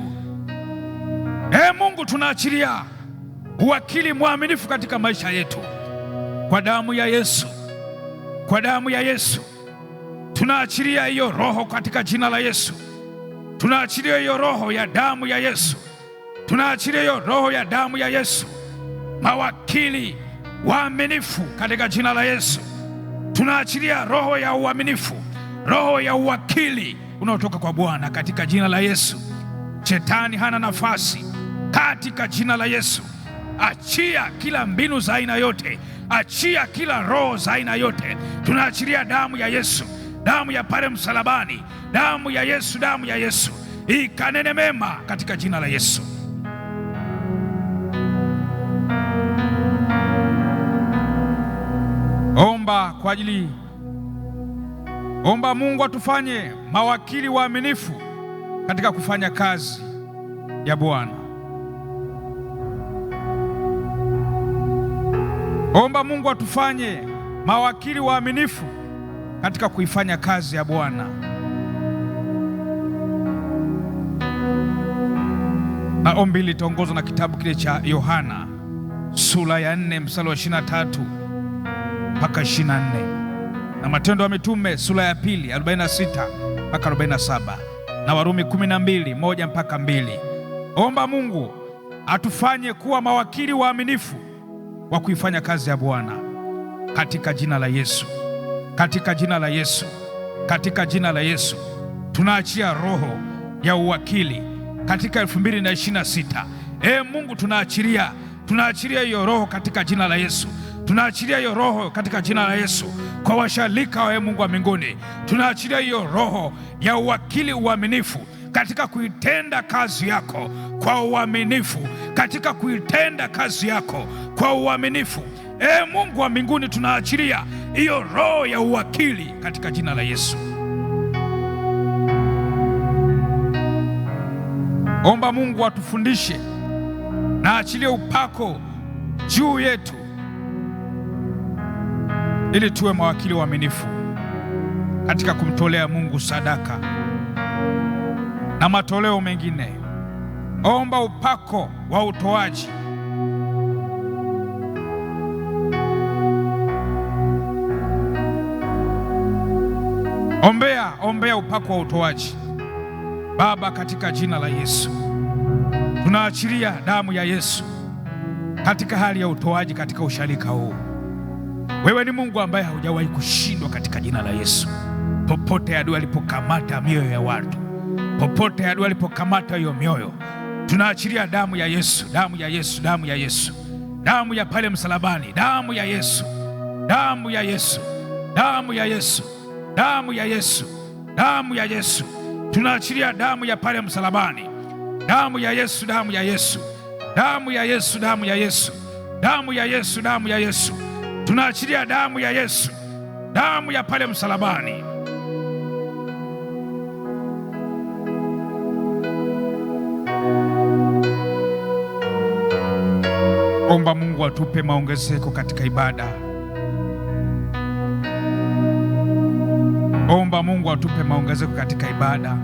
Mungu, tunaachilia uwakili mwaminifu katika maisha yetu kwa damu ya Yesu, kwa damu ya Yesu. Tunaachilia hiyo roho katika jina la Yesu. Tunaachilia hiyo roho ya damu ya Yesu. Tunaachilia hiyo roho ya damu ya Yesu, mawakili waaminifu katika jina la Yesu. Tunaachilia roho ya uaminifu, roho ya uwakili unaotoka kwa Bwana katika jina la Yesu. Shetani hana nafasi katika jina la Yesu. Achia kila mbinu za aina yote, achia kila roho za aina yote. Tunaachilia damu ya Yesu, damu ya pale msalabani, damu ya Yesu, damu ya Yesu ikanene mema katika jina la Yesu. Omba kwa ajili, omba Mungu atufanye mawakili waaminifu katika kufanya kazi ya Bwana. Omba Mungu atufanye mawakili waaminifu katika kuifanya kazi ya Bwana. Na ombi litaongozwa na kitabu kile cha Yohana sura ya 4 mstari wa 23 mpaka 24, na Matendo ya Mitume sura ya 2 46 mpaka 47, na Warumi 12 1 mpaka 2. Omba Mungu atufanye kuwa mawakili waaminifu wa kuifanya kazi ya Bwana katika jina la Yesu, katika jina la Yesu, katika jina la Yesu. Tunaachia roho ya uwakili katika 2026. Mungu, tunaachilia hiyo roho katika jina la Yesu. Tunaachilia hiyo roho katika jina la Yesu kwa washarika wa Mungu wa mbinguni. Tunaachilia hiyo roho ya uwakili uaminifu katika kuitenda kazi yako kwa uaminifu, katika kuitenda kazi yako kwa uaminifu. Mungu wa mbinguni, tunaachilia hiyo roho ya uwakili katika jina la Yesu. Omba Mungu atufundishe na achilie upako juu yetu ili tuwe mawakili waaminifu katika kumtolea Mungu sadaka na matoleo mengine. Omba upako wa utoaji. Ombea upako wa utoaji. Baba, katika jina la Yesu, tunaachilia damu ya Yesu katika hali ya utoaji katika usharika huu. Wewe ni Mungu ambaye haujawahi kushindwa katika jina la Yesu. Popote adui alipokamata mioyo ya watu, popote adui alipokamata hiyo mioyo, tunaachilia damu ya Yesu, damu ya Yesu, damu ya Yesu, damu ya pale msalabani, damu ya Yesu, damu ya Yesu, damu ya Yesu, damu ya Yesu, damu ya Yesu. Tunaachilia damu ya pale msalabani, damu ya Yesu, damu ya Yesu, damu ya Yesu, damu ya Yesu, damu ya Yesu, damu ya Yesu. Tunaachilia damu ya Yesu, damu ya pale msalabani. Omba Mungu atupe maongezeko katika ibada. Omba Mungu atupe maongezeko katika ibada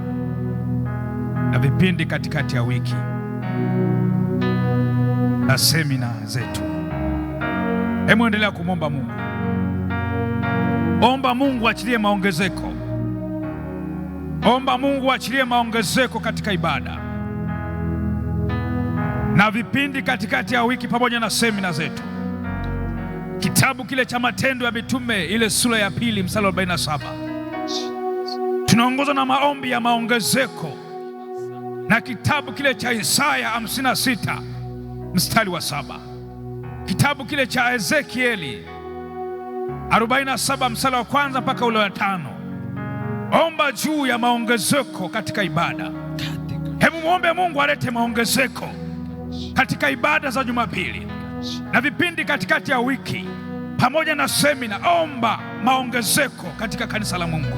na vipindi katikati ya wiki na semina zetu. Hebu endelea kumomba Mungu. Omba Mungu achilie maongezeko. Omba Mungu achilie maongezeko katika ibada na vipindi katikati ya wiki pamoja na semina zetu. Kitabu kile cha Matendo ya Mitume ile sura ya 2 mstari wa 47. Tunaongozwa na maombi ya maongezeko, na kitabu kile cha Isaya 56 mstari wa 7. Kitabu kile cha Ezekieli 47 mstari wa 1 mpaka ule wa 5. Omba juu ya maongezeko katika ibada. Hebu muombe Mungu alete maongezeko katika ibada za Jumapili na vipindi katikati ya wiki pamoja na semina. Omba maongezeko katika kanisa la Mungu.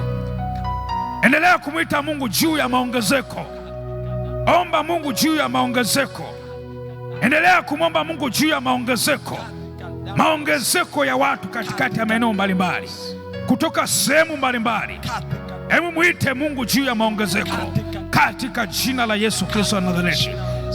Endelea kumwita Mungu juu ya maongezeko. Omba Mungu juu ya maongezeko. Endelea kumwomba Mungu juu ya maongezeko. Maongezeko ya watu katikati ya maeneo mbalimbali, kutoka sehemu mbalimbali. Hebu muite Mungu juu ya maongezeko katika jina la Yesu Kristo wa Nazareti.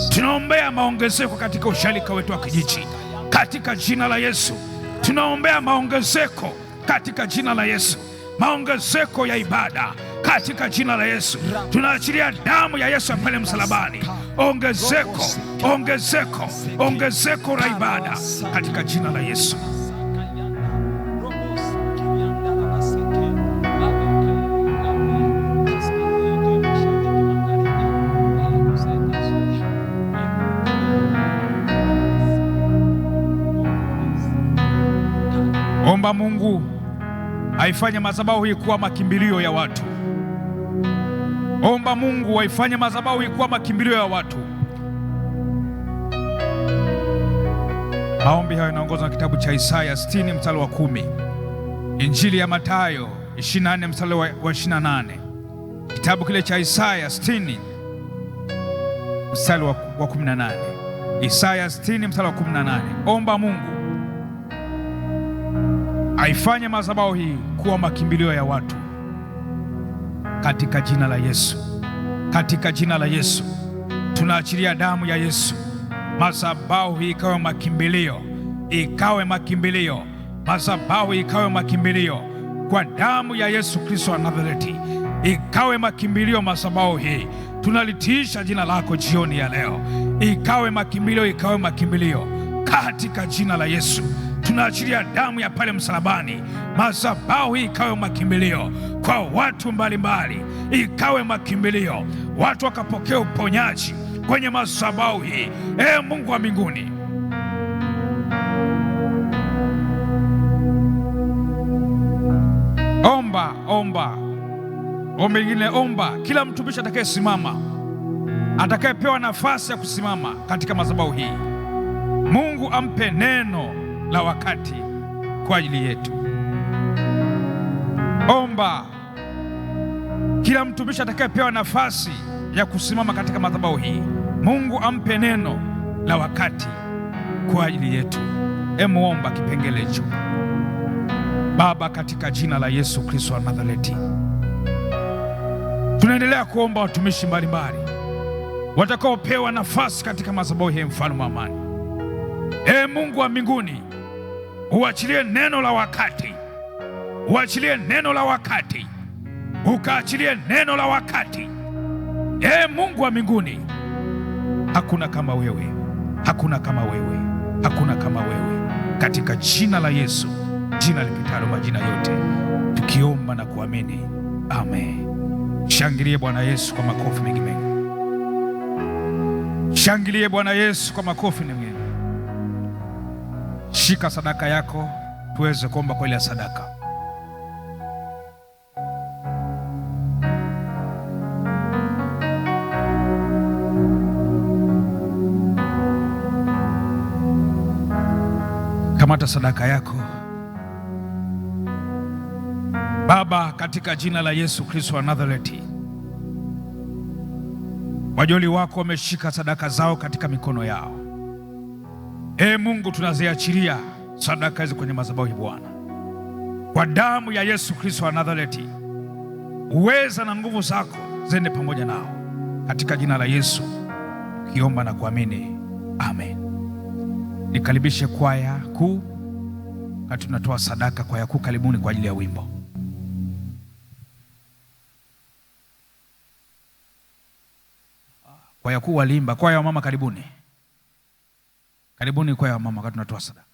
Tunaombea maongezeko katika usharika wetu wa kijiji katika jina la Yesu. Tunaombea maongezeko katika jina la Yesu, maongezeko ya ibada katika jina la Yesu. Tunaachilia damu ya Yesu pale msalabani. Ongezeko, ongezeko, ongezeko la ibada katika jina la Yesu. Omba Mungu aifanye madhabahu hii kuwa makimbilio ya watu. Omba Mungu aifanye madhabahu hii kuwa makimbilio ya watu. Maombi hayo yanaongozwa na kitabu cha Isaya 60 mstari wa 10, Injili ya Mathayo 24 mstari wa 28, kitabu kile cha Isaya 60 mstari wa 18, Isaya 60 mstari wa 18. Omba Mungu aifanye madhabahu hii kuwa makimbilio ya watu katika jina la Yesu. Katika jina la Yesu tunaachilia damu ya Yesu, madhabahu hii ikawe makimbilio, ikawe makimbilio, madhabahu ikawe makimbilio kwa damu ya Yesu Kristo wa Nazareti, ikawe makimbilio madhabahu hii. Tunalitiisha jina lako jioni ya leo, ikawe makimbilio, ikawe makimbilio katika jina la Yesu. Tunaachilia damu ya pale msalabani, madhabahu hii ikawe makimbilio kwa watu mbalimbali, ikawe makimbilio, watu wakapokea uponyaji kwenye madhabahu hii. Mungu wa mbinguni, omba lingine, omba kila mtumishi atakayesimama, atakayepewa nafasi ya kusimama katika madhabahu hii, Mungu ampe neno la wakati kwa ajili yetu. Omba kila mtumishi atakayepewa nafasi ya kusimama katika madhabahu hii, Mungu ampe neno la wakati kwa ajili yetu. Omba kipengele hicho. Baba, katika jina la Yesu Kristo wa Nazareti, tunaendelea kuomba watumishi mbalimbali watakaopewa nafasi katika madhabahu hii, mfalme wa amani. Mungu wa mbinguni, uachilie neno la wakati, uachilie neno la wakati, ukaachilie neno la wakati. Mungu wa mbinguni, hakuna kama wewe, hakuna kama wewe, hakuna kama wewe, katika jina la Yesu, jina lipitalo majina yote, tukiomba na kuamini, amen. Shangilie Bwana Yesu kwa makofi mengi mengi. Shangilie Bwana Yesu kwa makofi mengi mengi. Shika sadaka yako tuweze kuomba kwa ile sadaka. Kamata sadaka yako. Baba, katika jina la Yesu Kristo wa Nazareti, wajoli wako wameshika sadaka zao katika mikono yao. Mungu, tunaziachilia sadaka hizi kwenye madhabahu ya Bwana kwa damu ya Yesu Kristo wa Nazareti. Uweza na nguvu zako zende pamoja nao katika jina la Yesu, kiomba na kuamini, amen. Nikaribishe kwaya kuu kati tunatoa sadaka. Kwaya kuu, karibuni kwa ajili ya wimbo. Kwaya kuu walimba. Kwaya wa mama, karibuni. Karibuni kwaya wa mama kati tunatoa sadaka.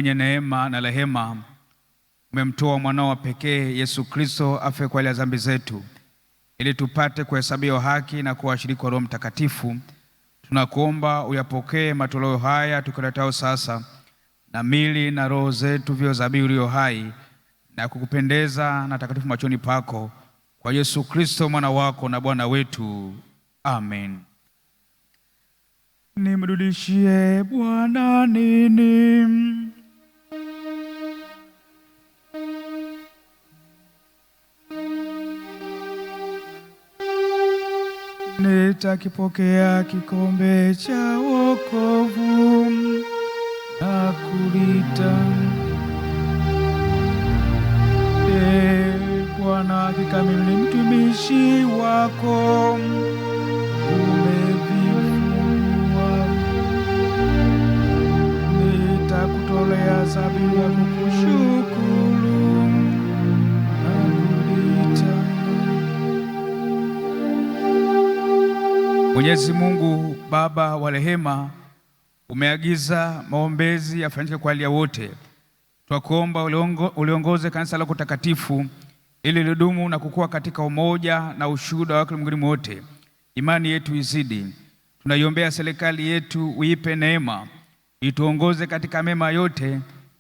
mwenye neema na rehema, umemtoa mwanao wa pekee Yesu Kristo afe kwa ajili ya dhambi zetu, ili tupate kuhesabiwa haki na kuwa washiriki wa Roho Mtakatifu. Tunakuomba uyapokee matoleo haya tukiletao sasa, na mili na roho zetu vyo dhabihu iliyo hai na kukupendeza na takatifu machoni pako, kwa Yesu Kristo mwana wako na Bwana wetu. Amen. Nimrudishie Bwana nini? Nitakipokea kikombe cha wokovu na kulita. Bwana, hakika mimi ni mtumishi wako, umevifungua. Nitakutolea dhabihu ya kukushukuru na kulita. Mwenyezi Mungu Baba wa rehema, umeagiza maombezi yafanyike kwa ajili ya wote. Twakuomba uliongoze kanisa lako takatifu ili lidumu na kukua katika umoja na ushuhuda wako ulimwenguni mote. Imani yetu izidi. Tunaiombea serikali yetu, uipe neema, ituongoze katika mema yote,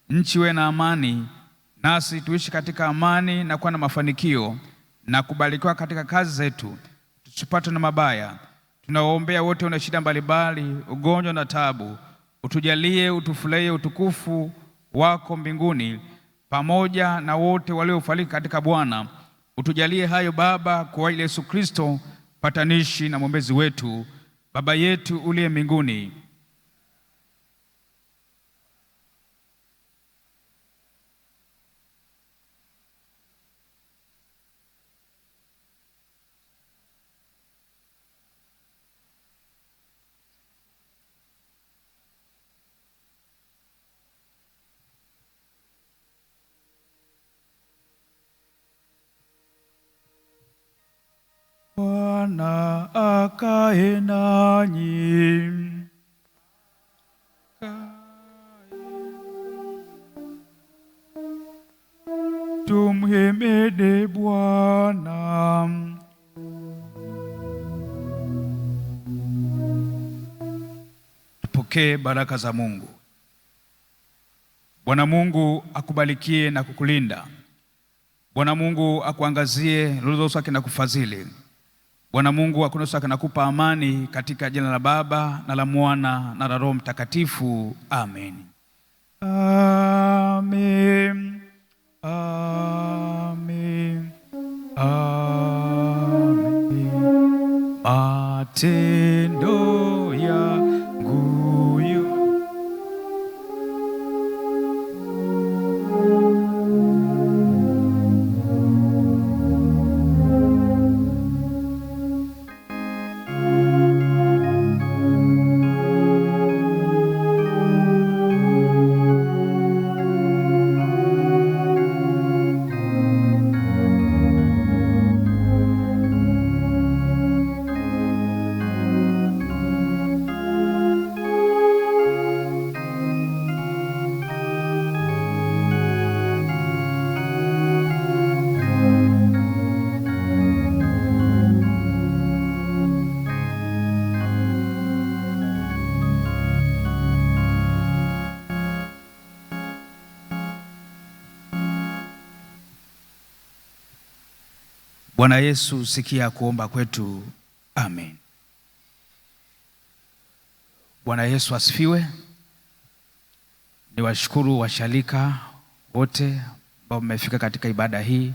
nchi iwe na amani, nasi tuishi katika amani na kuwa na mafanikio na kubarikiwa katika kazi zetu, tusipatwe na mabaya. Tunawaombea wote wana shida mbalimbali, ugonjwa na taabu. Utujalie utufurahie utukufu wako mbinguni, pamoja na wote waliofariki katika Bwana. Utujalie hayo Baba, kwa Yesu Kristo patanishi na mwombezi wetu. Baba yetu uliye mbinguni, Bwana akae nanyi. Tumhimidi Bwana. Tupokee baraka za Mungu. Bwana Mungu akubarikie na kukulinda. Bwana Mungu akuangazie nuru zake na kufadhili. Bwana Mungu akuongoze na kukupa amani, katika jina la Baba na la Mwana na la Roho Mtakatifu. Amen. Amen. Amen. Amen. Matendo yangu yote Bwana Yesu, sikia kuomba kwetu. Amen. Bwana Yesu asifiwe. Niwashukuru washarika wote ambao mmefika katika ibada hii,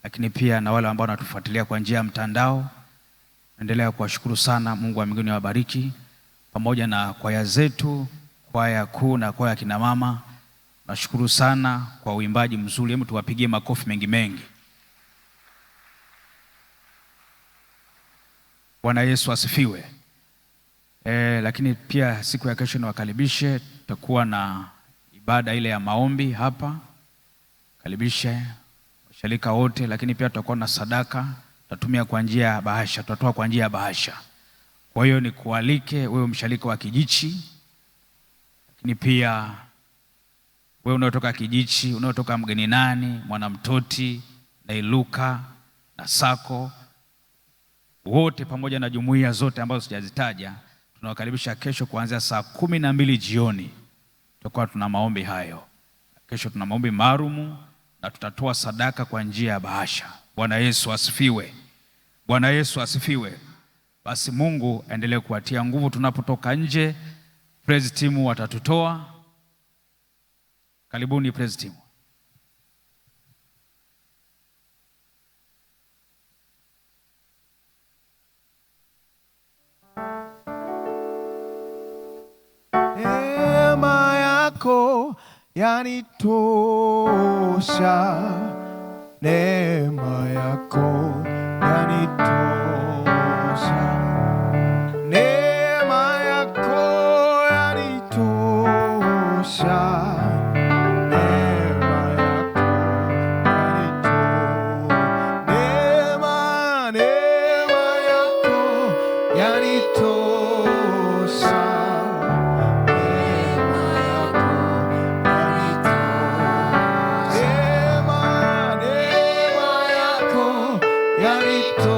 lakini pia na wale ambao wanatufuatilia kwa njia ya mtandao. Naendelea kuwashukuru sana. Mungu wa mbinguni awabariki, pamoja na kwaya zetu, kwaya kuu na kwaya kina mama. Nashukuru sana kwa uimbaji mzuri. Hebu tuwapigie makofi mengi mengi. Bwana Yesu asifiwe. Lakini pia siku ya kesho niwakaribishe, tutakuwa na ibada ile ya maombi hapa. Karibishe washarika wote, lakini pia tutakuwa na sadaka, tutatumia kwa njia ya bahasha, tutatoa kwa njia ya bahasha. Kwa hiyo nikualike wewe msharika wa Kijichi, lakini pia wewe unaotoka Kijichi, unaotoka Mgeni Nani, Mwanamtoti na Iluka na Sako, wote pamoja na jumuiya zote ambazo sijazitaja, tunawakaribisha kesho kuanzia saa 12 jioni. Tutakuwa tuna maombi hayo. Kesho tuna maombi maalumu na tutatoa sadaka kwa njia ya bahasha. Bwana Yesu asifiwe. Bwana Yesu asifiwe. Basi Mungu aendelee kuwatia nguvu tunapotoka nje. Praise team watatutoa. Karibuni praise team. Neema yako yanitosha, neema yako yanitosha, neema yako yanitosha, neema yako yanitosha, neema yako yanitosha. Yanitosha.